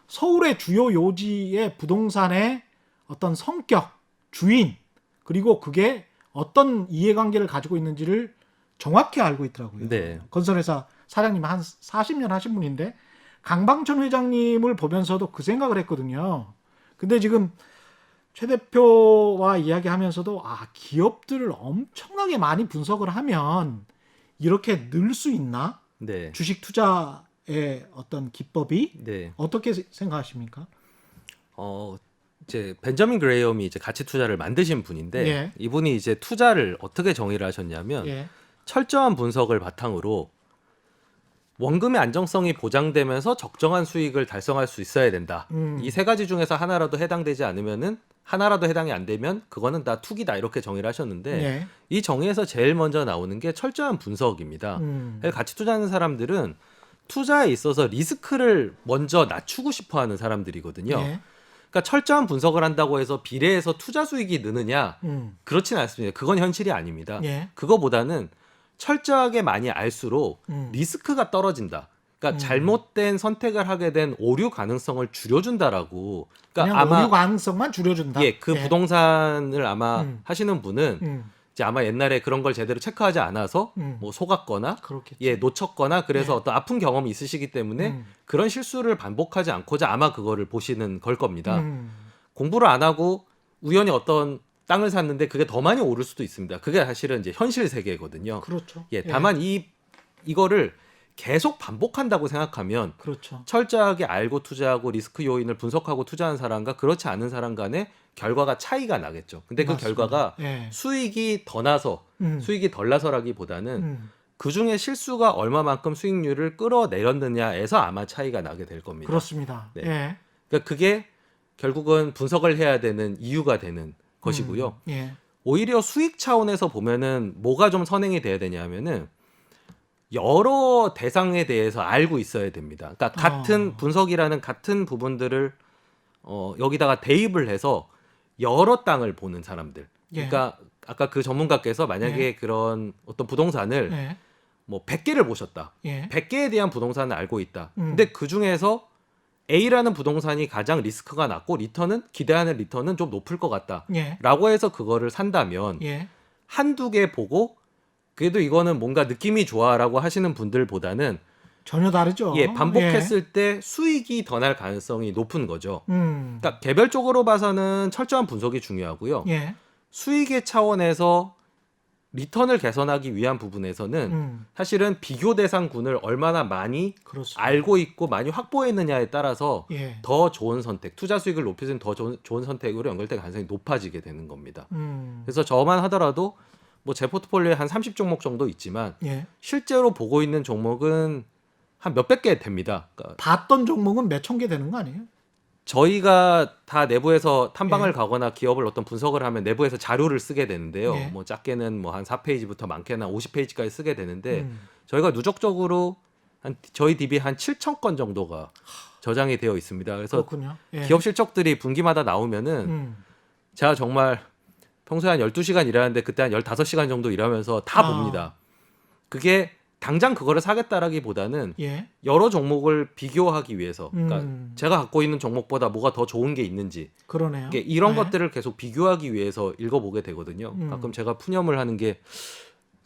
서울의 주요 요지의 부동산의 어떤 성격, 주인 그리고 그게 어떤 이해관계를 가지고 있는지를 정확히 알고 있더라고요. 네. 건설회사 사장님 한 40년 하신 분인데 강방천 회장님을 보면서도 그 생각을 했거든요. 근데 지금 최 대표와 이야기하면서도 아 기업들을 엄청나게 많이 분석을 하면 이렇게 늘 수 있나? 네. 주식 투자의 어떤 기법이 네. 어떻게 생각하십니까? 이제 벤저민 그레이엄이 이제 가치 투자를 만드신 분인데 예. 이분이 이제 투자를 어떻게 정의를 하셨냐면 예. 철저한 분석을 바탕으로 원금의 안정성이 보장되면서 적정한 수익을 달성할 수 있어야 된다. 이 세 가지 중에서 하나라도 해당되지 않으면은 하나라도 해당이 안 되면 그거는 다 투기다 이렇게 정의를 하셨는데 예. 이 정의에서 제일 먼저 나오는 게 철저한 분석입니다. 같이 투자하는 사람들은 투자에 있어서 리스크를 먼저 낮추고 싶어하는 사람들이거든요. 예. 그러니까 철저한 분석을 한다고 해서 비례해서 투자 수익이 느느냐 그렇진 않습니다. 그건 현실이 아닙니다. 예. 그거보다는 철저하게 많이 알수록 리스크가 떨어진다. 그러니까 잘못된 선택을 하게 된 오류 가능성을 줄여준다라고. 그러니까 그냥 아마 오류 가능성만 줄여준다. 예, 그 부동산을 아마 하시는 분은 이제 아마 옛날에 그런 걸 제대로 체크하지 않아서 뭐 속았거나 그렇겠지. 예, 놓쳤거나 그래서 예. 어떤 아픈 경험이 있으시기 때문에 그런 실수를 반복하지 않고자 아마 그거를 보시는 걸 겁니다. 공부를 안 하고 우연히 어떤 땅을 샀는데 그게 더 많이 오를 수도 있습니다. 그게 사실은 이제 현실 세계거든요. 그렇죠. 예, 다만 이거를 계속 반복한다고 생각하면 그렇죠. 철저하게 알고 투자하고 리스크 요인을 분석하고 투자하는 사람과 그렇지 않은 사람 간의 결과가 차이가 나겠죠. 근데 그 맞습니다. 결과가 예. 수익이 더 나서 수익이 덜 나서라기보다는 그 중에 실수가 얼마만큼 수익률을 끌어내렸느냐에서 아마 차이가 나게 될 겁니다. 그렇습니다. 네. 예. 그러니까 그게 결국은 분석을 해야 되는 이유가 되는 것이고요. 예. 오히려 수익 차원에서 보면은 뭐가 좀 선행이 돼야 되냐면은 여러 대상에 대해서 알고 있어야 됩니다. 그러니까 같은 분석이라는 같은 부분들을 여기다가 대입을 해서 여러 땅을 보는 사람들. 예. 그러니까 아까 그 전문가께서 만약에 그런 어떤 부동산을 예. 뭐 100개를 보셨다. 예. 100개에 대한 부동산을 알고 있다. 근데 그 중에서 A라는 부동산이 가장 리스크가 낮고 리턴은 기대하는 리턴은 좀 높을 것 같다. 예. 라고 해서 그거를 산다면 예. 한두 개 보고 그래도 이거는 뭔가 느낌이 좋아라고 하시는 분들보다는 전혀 다르죠. 예, 반복했을 때 수익이 더 날 가능성이 높은 거죠. 예. 그러니까 개별적으로 봐서는 철저한 분석이 중요하고요. 예. 수익의 차원에서 리턴을 개선하기 위한 부분에서는 사실은 비교 대상군을 얼마나 많이 그렇습니다. 알고 있고 많이 확보했느냐에 따라서 예. 더 좋은 선택, 투자 수익을 높이는 더 좋은 선택으로 연결될 가능성이 높아지게 되는 겁니다. 그래서 저만 하더라도 뭐 제 포트폴리오에 한 30종목 정도 있지만 예. 실제로 보고 있는 종목은 한 몇백 개 됩니다. 그러니까 봤던 종목은 몇 천 개 되는 거 아니에요? 저희가 다 내부에서 탐방을 예. 가거나 기업을 어떤 분석을 하면 내부에서 자료를 쓰게 되는데요. 예. 뭐 작게는 뭐 한 4페이지부터 많게는 50페이지까지 쓰게 되는데 저희가 누적적으로 한 저희 DB 한 7천 건 정도가 저장이 되어 있습니다. 그래서 그렇군요. 예. 기업 실적들이 분기마다 나오면은 제가 정말 평소에 한 12시간 일하는데 그때 한 15시간 정도 일하면서 다 봅니다. 그게 당장 그거를 사겠다라기보다는 예. 여러 종목을 비교하기 위해서 그러니까 제가 갖고 있는 종목보다 뭐가 더 좋은 게 있는지 그러네요. 이런 예. 것들을 계속 비교하기 위해서 읽어보게 되거든요. 가끔 제가 푸념을 하는 게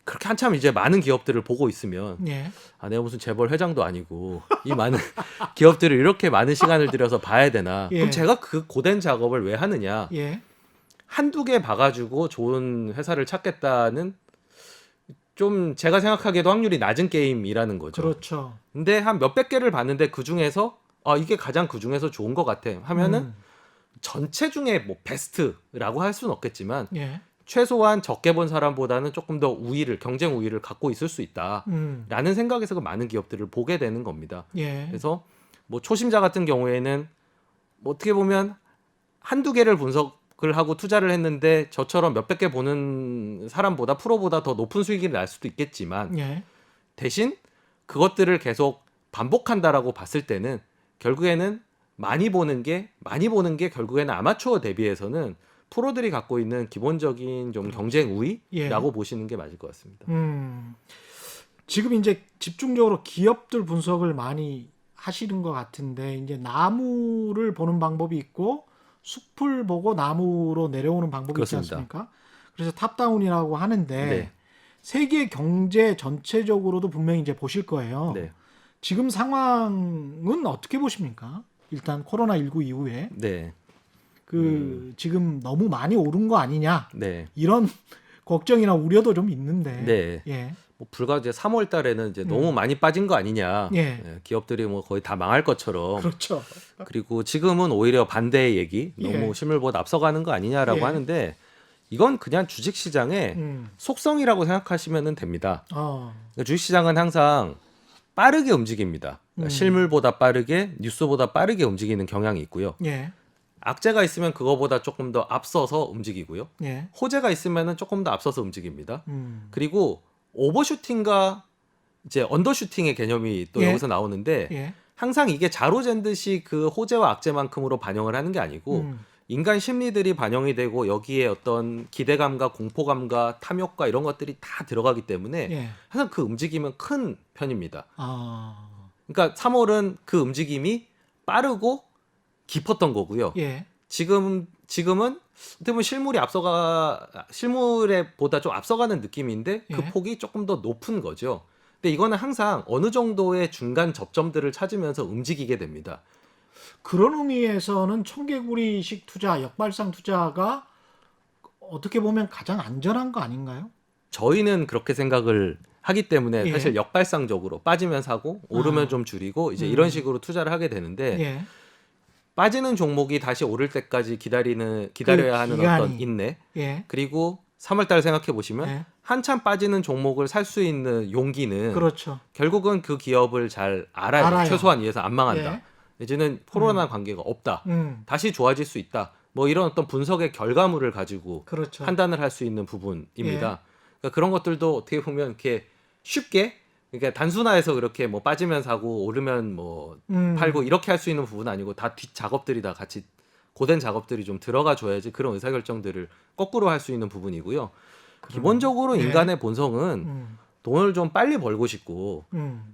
그렇게 한참 이제 많은 기업들을 보고 있으면 예. 아, 내가 무슨 재벌 회장도 아니고 이 많은 기업들을 이렇게 많은 시간을 들여서 봐야 되나? 예. 그럼 제가 그 고된 작업을 왜 하느냐? 예. 한두 개 봐가지고 좋은 회사를 찾겠다는 좀 제가 생각하기에도 확률이 낮은 게임이라는 거죠. 그렇죠. 근데 한 몇백 개를 봤는데 그 중에서 아 이게 가장 그 중에서 좋은 것 같아 하면은 전체 중에 뭐 베스트라고 할 수는 없겠지만 예. 최소한 적게 본 사람보다는 조금 더 우위를 경쟁 우위를 갖고 있을 수 있다라는 생각에서 그 많은 기업들을 보게 되는 겁니다. 예. 그래서 뭐 초심자 같은 경우에는 뭐 어떻게 보면 한두 개를 분석을 하고 투자를 했는데 저처럼 몇백 개 보는 사람보다 프로보다 더 높은 수익이 날 수도 있겠지만 예. 대신 그것들을 계속 반복한다라고 봤을 때는 결국에는 많이 보는 게 결국에는 아마추어 대비해서는 프로들이 갖고 있는 기본적인 좀 경쟁 우위라고 보시는 게 맞을 것 같습니다. 지금 이제 집중적으로 기업들 분석을 많이 하시는 것 같은데 이제 나무를 보는 방법이 있고 숲을 보고 나무로 내려오는 방법이 그렇습니다. 있지 않습니까? 그래서 탑다운이라고 하는데 네. 세계 경제 전체적으로도 분명히 이제 보실 거예요. 네. 지금 상황은 어떻게 보십니까? 일단 코로나19 이후에 네. 지금 너무 많이 오른 거 아니냐 네. 이런 걱정이나 우려도 좀 있는데. 네. 예. 뭐 불과 이제 3월 달에는 이제 너무 많이 빠진 거 아니냐. 예. 예, 기업들이 뭐 거의 다 망할 것처럼. 그렇죠. 그리고 지금은 오히려 반대의 얘기. 너무 예. 실물보다 앞서가는 거 아니냐라고 예. 하는데 이건 그냥 주식 시장의 속성이라고 생각하시면 됩니다. 어. 그러니까 주식 시장은 항상 빠르게 움직입니다. 실물보다 빠르게, 뉴스보다 빠르게 움직이는 경향이 있고요. 예. 악재가 있으면 그거보다 조금 더 앞서서 움직이고요. 예. 호재가 있으면은 조금 더 앞서서 움직입니다. 음. 그리고 오버슈팅과 이제 언더슈팅의 개념이 또 예. 여기서 나오는데 예. 항상 이게 자로 잰 듯이 그 호재와 악재만큼으로 반영을 하는 게 아니고 인간 심리들이 반영이 되고 여기에 어떤 기대감과 공포감과 탐욕과 이런 것들이 다 들어가기 때문에 예. 항상 그 움직임은 큰 편입니다. 아. 그러니까 3월은 그 움직임이 빠르고 깊었던 거고요. 예. 지금은 어떻게 보면 실물에 보다 좀 앞서가는 느낌인데 그 예. 폭이 조금 더 높은 거죠. 근데 이거는 항상 어느 정도의 중간 접점들을 찾으면서 움직이게 됩니다. 그런 의미에서는 청개구리식 투자, 역발상 투자가 어떻게 보면 가장 안전한 거 아닌가요? 저희는 그렇게 생각을 하기 때문에 예. 사실 역발상적으로 빠지면 사고 오르면 좀 줄이고 이제 이런 식으로 투자를 하게 되는데 예. 빠지는 종목이 다시 오를 때까지 기다려야 하는 기간이. 어떤 인내 예. 그리고 3월달 생각해 보시면 예. 한참 빠지는 종목을 살 수 있는 용기는 그렇죠. 결국은 그 기업을 잘 알아야 알아요. 최소한 이해서 안 망한다. 예. 이제는 코로나 관계가 없다. 다시 좋아질 수 있다. 뭐 이런 어떤 분석의 결과물을 가지고 그렇죠. 판단을 할 수 있는 부분입니다. 예. 그러니까 그런 것들도 어떻게 보면 이렇게 쉽게 그러니까 단순화해서 그렇게 뭐 빠지면 사고 오르면 뭐 팔고 이렇게 할 수 있는 부분은 아니고 다 뒷 작업들이 다 같이 고된 작업들이 좀 들어가 줘야지 그런 의사결정들을 거꾸로 할 수 있는 부분이고요. 기본적으로 예. 인간의 본성은 돈을 좀 빨리 벌고 싶고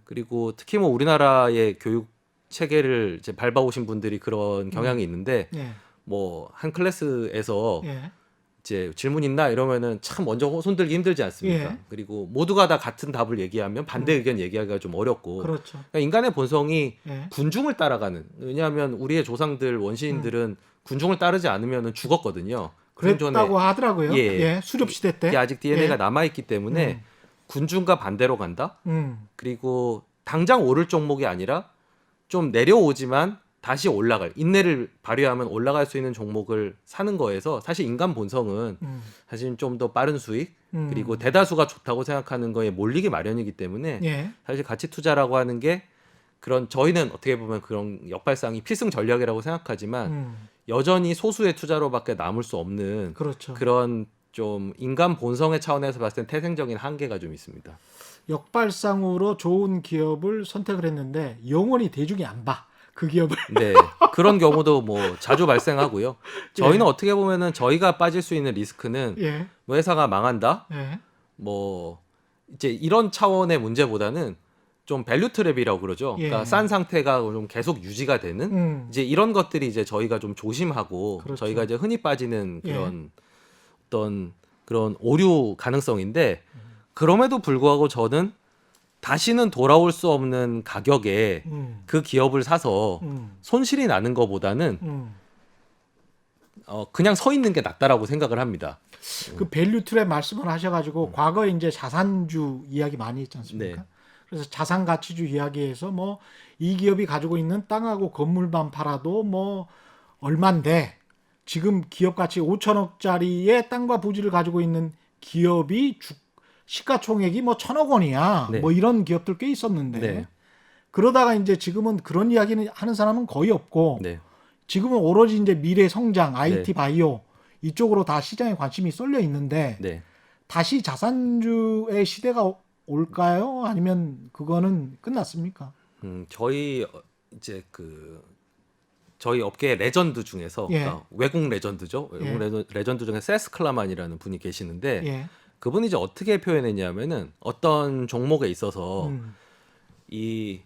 그리고 특히 뭐 우리나라의 교육 체계를 이제 밟아오신 분들이 그런 경향이 있는데 예. 뭐 한 클래스에서 예. 이제 질문 있나 이러면은 참 먼저 손 들기 힘들지 않습니까? 예. 그리고 모두가 다 같은 답을 얘기하면 반대 의견 얘기하기가 좀 어렵고 그렇죠. 그러니까 인간의 본성이 예. 군중을 따라가는 왜냐하면 우리의 조상들 원시인들은 군중을 따르지 않으면은 죽었거든요. 그랬다고 하더라고요. 예. 예. 수렵 시대 때. 이게 아직 DNA가 예. 남아있기 때문에 군중과 반대로 간다. 그리고 당장 오를 종목이 아니라 좀 내려오지만 다시 올라갈 인내를 발휘하면 올라갈 수 있는 종목을 사는 거에서 사실 인간 본성은 사실 좀 더 빠른 수익 그리고 대다수가 좋다고 생각하는 거에 몰리기 마련이기 때문에 예. 사실 가치 투자라고 하는 게 그런 저희는 어떻게 보면 그런 역발상이 필승 전략이라고 생각하지만 여전히 소수의 투자로밖에 남을 수 없는 그렇죠. 그런 좀 인간 본성의 차원에서 봤을 땐 태생적인 한계가 좀 있습니다. 역발상으로 좋은 기업을 선택을 했는데 영원히 대중이 안 봐. 그 기업을. 네, 그런 경우도 뭐 자주 발생하고요. 저희는 어떻게 보면은 저희가 빠질 수 있는 리스크는 예. 뭐 회사가 망한다, 예. 뭐 이제 이런 차원의 문제보다는 좀 밸류 트랩이라고 그러죠. 예. 그러니까 싼 상태가 좀 계속 유지가 되는 이제 이런 것들이 이제 저희가 좀 조심하고 그렇죠. 저희가 이제 흔히 빠지는 예. 그런 어떤 그런 오류 가능성인데 그럼에도 불구하고 저는 다시는 돌아올 수 없는 가격에 그 기업을 사서 손실이 나는 것보다는 그냥 서 있는 게 낫다라고 생각을 합니다. 그 밸류 트랩 말씀을 하셔가지고 과거에 이제 자산주 이야기 많이 했지 않습니까? 네. 그래서 자산 가치주 이야기에서 뭐 이 기업이 가지고 있는 땅하고 건물만 팔아도 뭐 얼만데 지금 기업 가치 5천억짜리의 땅과 부지를 가지고 있는 기업이 시가총액이 뭐 1,000억 원이야. 네. 뭐 이런 기업들 꽤 있었는데 네. 그러다가 이제 지금은 그런 이야기는 하는 사람은 거의 없고 네. 지금은 오로지 이제 미래 성장, IT 네. 바이오 이쪽으로 다 시장에 관심이 쏠려 있는데 네. 다시 자산주의 시대가 올까요? 아니면 그거는 끝났습니까? 저희 이제 그 저희 업계의 레전드 중에서 예. 그러니까 외국 레전드죠. 외국 레전드 중에 세스 클라만이라는 분이 계시는데 예. 그분이 이제 어떻게 표현했냐면은 어떤 종목에 있어서 이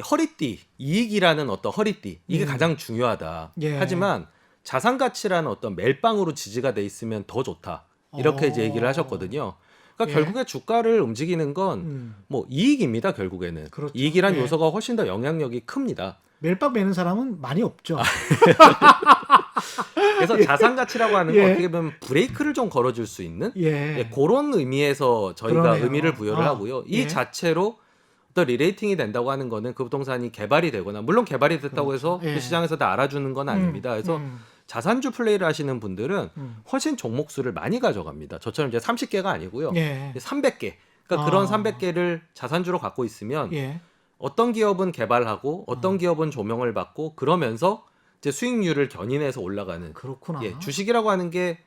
허리띠 이익이라는 어떤 허리띠 이게 가장 중요하다. 예. 하지만 자산 가치라는 어떤 멜빵으로 지지가 돼 있으면 더 좋다. 이렇게 이제 얘기를 하셨거든요. 그러니까 예. 결국에 주가를 움직이는 건 뭐 이익입니다. 결국에는 그렇죠. 이익이란 예. 요소가 훨씬 더 영향력이 큽니다. 멜빵 매는 사람은 많이 없죠. 그래서 자산 가치라고 하는 건 예. 어떻게 보면 브레이크를 좀 걸어줄 수 있는 예. 그런 의미에서 저희가 그러네요. 의미를 부여를 아, 하고요. 이 예. 자체로 어떤 리레이팅이 된다고 하는 거는 그 부동산이 개발이 되거나 물론 개발이 됐다고 해서 예. 그 시장에서 다 알아주는 건 아닙니다. 그래서 자산주 플레이를 하시는 분들은 훨씬 종목 수를 많이 가져갑니다. 저처럼 이제 30개가 아니고요. 예. 300개. 그러니까 그런 300개를 자산주로 갖고 있으면 예. 어떤 기업은 개발하고 어떤 기업은 조명을 받고 그러면서 이제 수익률을 견인해서 올라가는 그렇구나. 예, 주식이라고 하는 게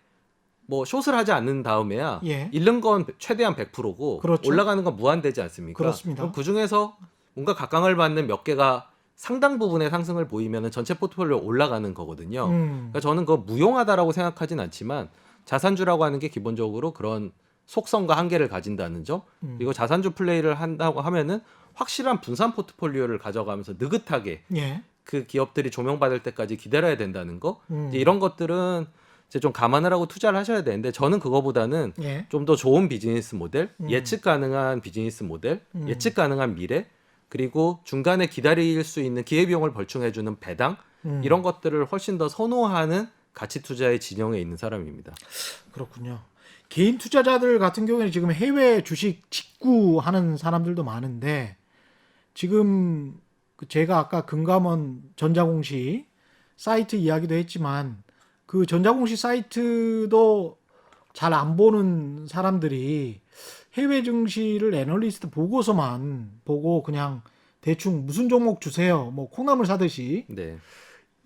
뭐 숏을 하지 않는 다음에야 예. 잃는 건 최대한 100%고 그렇죠. 올라가는 건 무한되지 않습니까? 그렇습니다. 그 중에서 뭔가 각광을 받는 몇 개가 상당 부분의 상승을 보이면 전체 포트폴리오 올라가는 거거든요. 그러니까 저는 그거 무용하다라고 생각하진 않지만 자산주라고 하는 게 기본적으로 그런 속성과 한계를 가진다는 점, 그리고 자산주 플레이를 한다고 하면은 확실한 분산 포트폴리오를 가져가면서 느긋하게 예. 그 기업들이 조명받을 때까지 기다려야 된다는 거, 이제 음. 이런 것들은 이제 좀 감안을 하고 투자를 하셔야 되는데 저는 그거보다는 예. 좀 더 좋은 비즈니스 모델, 예측 가능한 비즈니스 모델, 예측 가능한 미래, 그리고 중간에 기다릴 수 있는 기회비용을 벌충해주는 배당 이런 것들을 훨씬 더 선호하는 가치 투자의 진영에 있는 사람입니다. 그렇군요. 개인 투자자들 같은 경우에는 지금 해외 주식 직구하는 사람들도 많은데 지금 제가 아까 금감원 전자공시 사이트 이야기도 했지만 그 전자공시 사이트도 잘 안 보는 사람들이 해외 증시를 애널리스트 보고서만 보고 그냥 대충 무슨 종목 주세요. 뭐 콩나물 사듯이 네.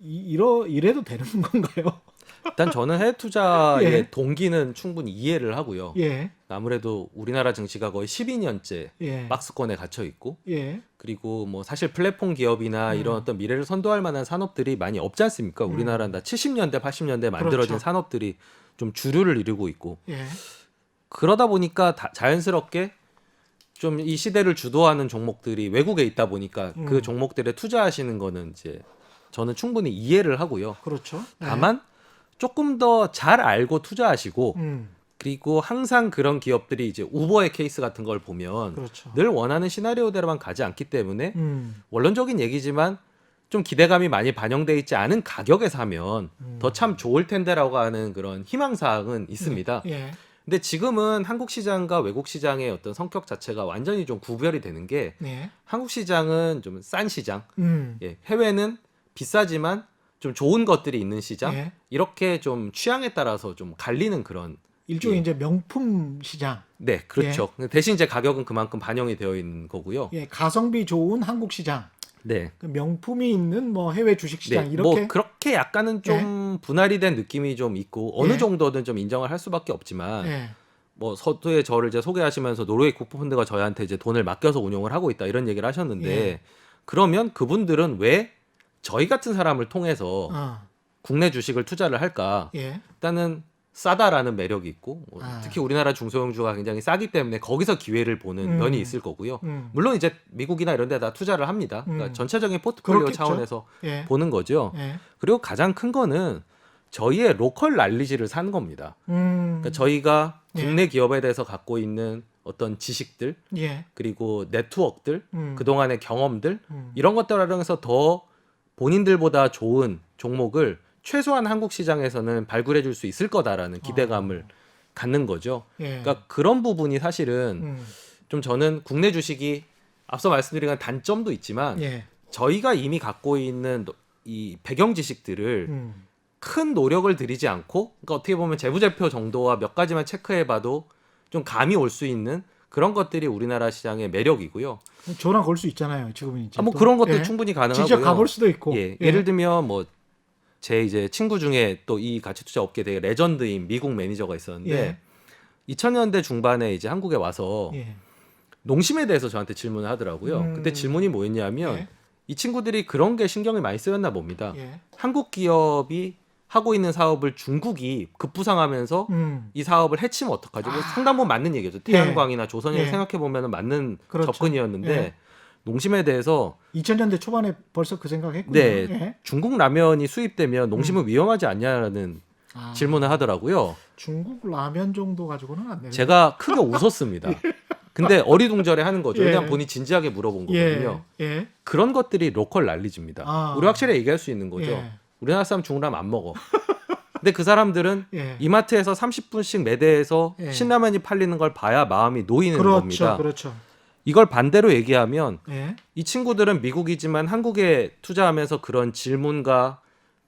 이래도 되는 건가요? 일단 저는 해외 투자의 예. 동기는 충분히 이해를 하고요. 예. 아무래도 우리나라 증시가 거의 12년째 예. 박스권에 갇혀 있고, 예. 그리고 뭐 사실 플랫폼 기업이나 이런 어떤 미래를 선도할 만한 산업들이 많이 없지 않습니까? 우리나라는 다 70년대, 80년대 만들어진 그렇죠. 산업들이 좀 주류를 이루고 있고, 예. 그러다 보니까 자연스럽게 좀 이 시대를 주도하는 종목들이 외국에 있다 보니까 그 종목들에 투자하시는 거는 이제 저는 충분히 이해를 하고요. 그렇죠. 예. 다만 조금 더 잘 알고 투자하시고, 음. 그리고 항상 그런 기업들이 이제 우버의 케이스 같은 걸 보면 그렇죠. 늘 원하는 시나리오대로만 가지 않기 때문에 음. 원론적인 얘기지만 좀 기대감이 많이 반영돼 있지 않은 가격에 사면 더 참 좋을 텐데라고 하는 그런 희망사항은 있습니다. 예. 근데 지금은 한국 시장과 외국 시장의 어떤 성격 자체가 완전히 좀 구별이 되는 게 예. 한국 시장은 좀 싼 시장, 음. 예, 해외는 비싸지만 좀 좋은 것들이 있는 시장, 예. 이렇게 좀 취향에 따라서 좀 갈리는 그런 일종의 예. 이제 명품 시장. 네, 그렇죠. 대신 이제 가격은 그만큼 반영이 되어 있는 거고요. 예. 가성비 좋은 한국 시장. 네. 그 명품이 있는 뭐 해외 주식 시장 네, 이렇게 뭐 그렇게 약간은 좀 분할이 된 느낌이 좀 있고 어느 예. 정도는 좀 인정을 할 수밖에 없지만 예. 뭐 서두에 저를 이제 소개하시면서 노르웨이 국부펀드가 저희한테 이제 돈을 맡겨서 운용을 하고 있다 이런 얘기를 하셨는데 예. 그러면 그분들은 왜 저희 같은 사람을 통해서 국내 주식을 투자를 할까? 예. 일단은 싸다라는 매력이 있고 뭐 아. 특히 우리나라 중소형주가 굉장히 싸기 때문에 거기서 기회를 보는 면이 있을 거고요. 물론 이제 미국이나 이런 데다 투자를 합니다. 그러니까 전체적인 포트폴리오 그렇겠죠. 차원에서 예. 보는 거죠. 예. 그리고 가장 큰 거는 저희의 로컬 날리지를 사는 겁니다. 그러니까 저희가 예. 국내 기업에 대해서 갖고 있는 어떤 지식들 예. 그리고 네트워크들 음. 그동안의 경험들 이런 것들을 활용해서 더 본인들보다 좋은 종목을 최소한 한국 시장에서는 발굴해 줄 수 있을 거다라는 기대감을 갖는 거죠. 예. 그러니까 그런 부분이 사실은 좀 저는 국내 주식이 앞서 말씀드린 단점도 있지만 예. 저희가 이미 갖고 있는 이 배경 지식들을 큰 노력을 들이지 않고 그러니까 어떻게 보면 재무제표 정도와 몇 가지만 체크해봐도 좀 감이 올 수 있는 그런 것들이 우리나라 시장의 매력이고요. 전화 걸 수 있잖아요. 지금은 이제. 뭐 또. 그런 것도 예. 충분히 가능하고요. 직접 가볼 수도 있고. 예, 예를 들면 뭐 제 이제 친구 중에 또 이 가치 투자 업계 되게 레전드인 미국 매니저가 있었는데 예. 2000년대 중반에 이제 한국에 와서 예. 농심에 대해서 저한테 질문을 하더라고요. 그때 질문이 뭐였냐면 예. 이 친구들이 그런 게 신경이 많이 쓰였나 봅니다. 예. 한국 기업이 하고 있는 사업을 중국이 급부상하면서 이 사업을 해치면 어떡하죠? 뭐 상당 부분 맞는 얘기죠. 태양광이나 조선이를 예. 생각해 보면 맞는 그렇죠. 접근이었는데 예. 농심에 대해서 2000년대 초반에 벌써 그 생각했군요. 네, 예. 중국 라면이 수입되면 농심은 위험하지 않냐라는 아, 질문을 하더라고요. 중국 라면 정도 가지고는 안 되는. 제가 크게 웃었습니다. 근데 어리둥절해 하는 거죠. 예. 그냥 본인이 진지하게 물어본 거거든요. 예. 예. 그런 것들이 로컬 난리집니다. 아. 우리 확실히 얘기할 수 있는 거죠. 예. 우리나라 사람 중국 라면 안 먹어. 근데 그 사람들은 예. 이마트에서 30분씩 매대에서 예. 신라면이 팔리는 걸 봐야 마음이 놓이는 그렇죠. 겁니다. 그렇죠. 이걸 반대로 얘기하면 예. 이 친구들은 미국이지만 한국에 투자하면서 그런 질문과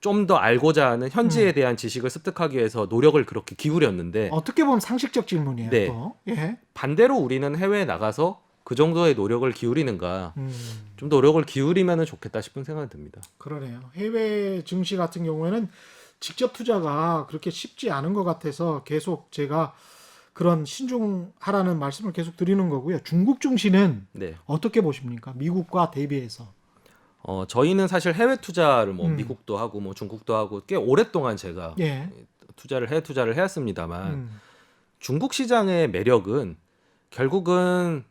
좀 더 알고자 하는 현지에 대한 지식을 습득하기 위해서 노력을 그렇게 기울였는데 어떻게 보면 상식적 질문이에요. 네. 또. 예. 반대로 우리는 해외에 나가서 그 정도의 노력을 기울이는가 좀 더 노력을 기울이면 좋겠다 싶은 생각이 듭니다. 그러네요. 해외 증시 같은 경우에는 직접 투자가 그렇게 쉽지 않은 것 같아서 계속 제가 그런 신중하라는 말씀을 계속 드리는 거고요. 중국 증시는 네. 어떻게 보십니까? 미국과 대비해서. 저희는 사실 해외 투자를 뭐 미국도 하고 뭐 중국도 하고 꽤 오랫동안 제가 예. 해외 투자를 해왔습니다만 음. 중국 시장의 매력은 결국은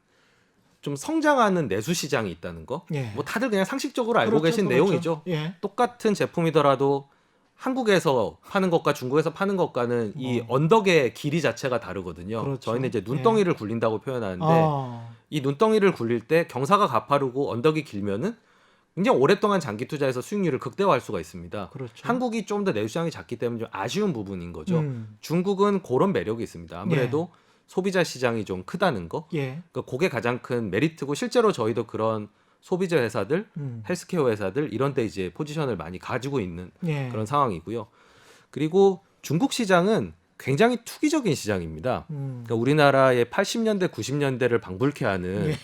좀 성장하는 내수 시장이 있다는 거. 예. 뭐 다들 그냥 상식적으로 알고 그렇죠, 계신 그렇죠. 내용이죠. 예. 똑같은 제품이더라도 한국에서 파는 것과 중국에서 파는 것과는 이 언덕의 길이 자체가 다르거든요. 그렇죠. 저희는 이제 눈덩이를 굴린다고 표현하는데 아. 이 눈덩이를 굴릴 때 경사가 가파르고 언덕이 길면은 굉장히 오랫동안 장기 투자해서 수익률을 극대화할 수가 있습니다. 그렇죠. 한국이 좀 더 내수시장이 작기 때문에 좀 아쉬운 부분인 거죠. 음. 중국은 그런 매력이 있습니다. 아무래도 소비자 시장이 좀 크다는 거. 예. 그러니까 그게 가장 큰 메리트고 실제로 저희도 그런 소비자 회사들, 헬스케어 회사들 이런 데 이제 포지션을 많이 가지고 있는 예. 그런 상황이고요. 그리고 중국 시장은 굉장히 투기적인 시장입니다. 그러니까 우리나라의 80년대, 90년대를 방불케 하는 예.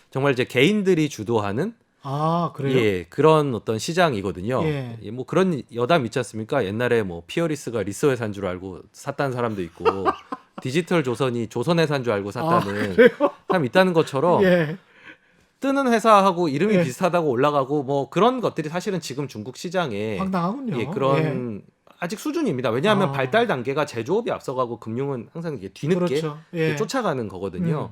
정말 이제 개인들이 주도하는 아, 그래요? 예, 그런 어떤 시장이거든요. 예. 뭐 그런 여담 있지 않습니까? 옛날에 뭐 피어리스가 리스 회사인 줄 알고 샀다는 사람도 있고 디지털 조선이 조선 회사인 줄 알고 샀다는 사람 있다는 것처럼 예. 뜨는 회사하고 이름이 예. 비슷하다고 올라가고 뭐 그런 것들이 사실은 지금 중국 시장에 황당하군요. 예, 그런 아직 수준입니다. 왜냐하면 아. 발달 단계가 제조업이 앞서가고 금융은 항상 이게 뒤늦게 그렇죠. 예. 쫓아가는 거거든요.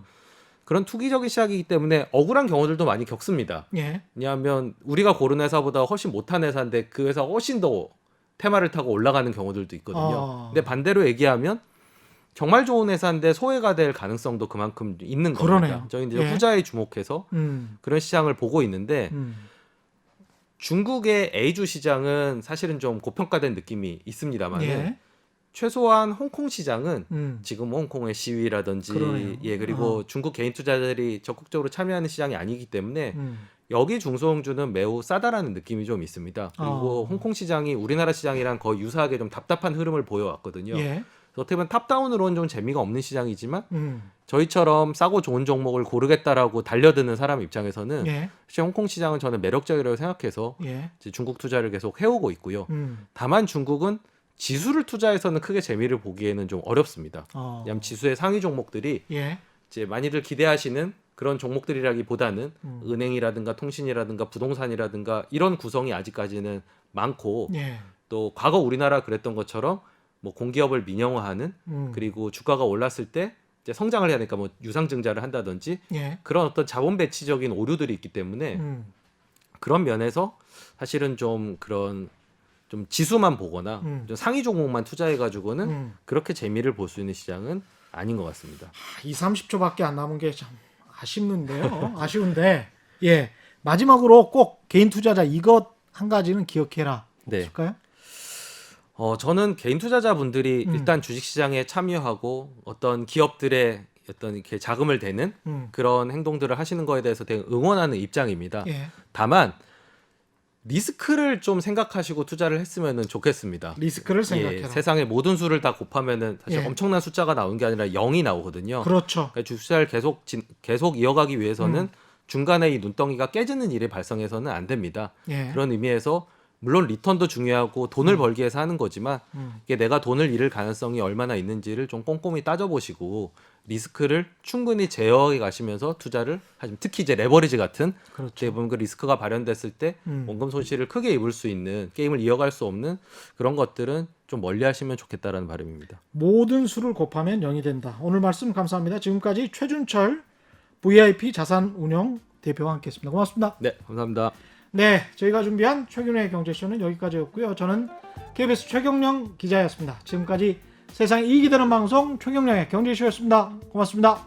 그런 투기적인 시작이기 때문에 억울한 경우들도 많이 겪습니다. 예. 왜냐하면 우리가 고른 회사보다 훨씬 못한 회사인데 그 회사가 훨씬 더 테마를 타고 올라가는 경우들도 있거든요. 아. 근데 반대로 얘기하면 정말 좋은 회사인데 소외가 될 가능성도 그만큼 있는 겁니다. 그러네요. 저희 이제 예. 후자에 주목해서 그런 시장을 보고 있는데 중국의 A주 시장은 사실은 좀 고평가된 느낌이 있습니다만 예. 최소한 홍콩 시장은 음. 지금 홍콩의 시위라든지 그러네요. 예 그리고 중국 개인 투자자들이 적극적으로 참여하는 시장이 아니기 때문에 음. 여기 중소형주는 매우 싸다라는 느낌이 좀 있습니다. 그리고 홍콩 시장이 우리나라 시장이랑 거의 유사하게 좀 답답한 흐름을 보여왔거든요. 예. 그래서 어떻게 보면 탑다운으로는 좀 재미가 없는 시장이지만 음. 저희처럼 싸고 좋은 종목을 고르겠다라고 달려드는 사람 입장에서는 예. 사실 홍콩 시장은 저는 매력적이라고 생각해서 예. 이제 중국 투자를 계속 해오고 있고요. 음. 다만 중국은 지수를 투자해서는 크게 재미를 보기에는 좀 어렵습니다. 어. 왜냐하면 지수의 상위 종목들이 예. 이제 많이들 기대하시는 그런 종목들이라기보다는 음. 은행이라든가 통신이라든가 부동산이라든가 이런 구성이 아직까지는 많고 예. 또 과거 우리나라 그랬던 것처럼 뭐 공기업을 민영화하는 그리고 주가가 올랐을 때 이제 성장을 해야 되니까 뭐 유상증자를 한다든지 예. 그런 어떤 자본 배치적인 오류들이 있기 때문에 그런 면에서 사실은 좀 그런 좀 지수만 보거나 좀 상위 종목만 투자해 가지고는 그렇게 재미를 볼 수 있는 시장은 아닌 것 같습니다. 2, 30초밖에 안 남은 게 참 아쉽는데요. 아쉬운데 예 마지막으로 꼭 개인 투자자 이것 한 가지는 기억해라. 네. 없을까요? 저는 개인 투자자분들이 일단 주식시장에 참여하고 어떤 기업들의 어떤 이렇게 자금을 대는 그런 행동들을 하시는 거에 대해서 되게 응원하는 입장입니다. 예. 다만 리스크를 좀 생각하시고 투자를 했으면 좋겠습니다. 리스크를 생각해라. 세상의 모든 수를 다 곱하면은 사실 예. 엄청난 숫자가 나오는 게 아니라 0이 나오거든요. 그렇죠. 그러니까 주식시장을 계속 이어가기 위해서는 중간에 이 눈덩이가 깨지는 일이 발생해서는 안 됩니다. 예. 그런 의미에서 물론 리턴도 중요하고 돈을 벌기 위해서 하는 거지만 이게 내가 돈을 잃을 가능성이 얼마나 있는지를 좀 꼼꼼히 따져보시고 리스크를 충분히 제어해 가시면서 투자를 하시면 특히 이제 레버리지 같은 그렇죠. 대부분 그 리스크가 발현됐을 때 원금 손실을 크게 입을 수 있는 게임을 이어갈 수 없는 그런 것들은 좀 멀리하시면 좋겠다라는 바람입니다. 모든 수를 곱하면 0이 된다. 오늘 말씀 감사합니다. 지금까지 최준철 VIP 자산운용 대표와 함께했습니다. 고맙습니다. 네, 감사합니다. 네, 저희가 준비한 최경영의 경제쇼는 여기까지였고요. 저는 KBS 최경영 기자였습니다. 지금까지 세상에 이익이 되는 방송 최경영의 경제쇼였습니다. 고맙습니다.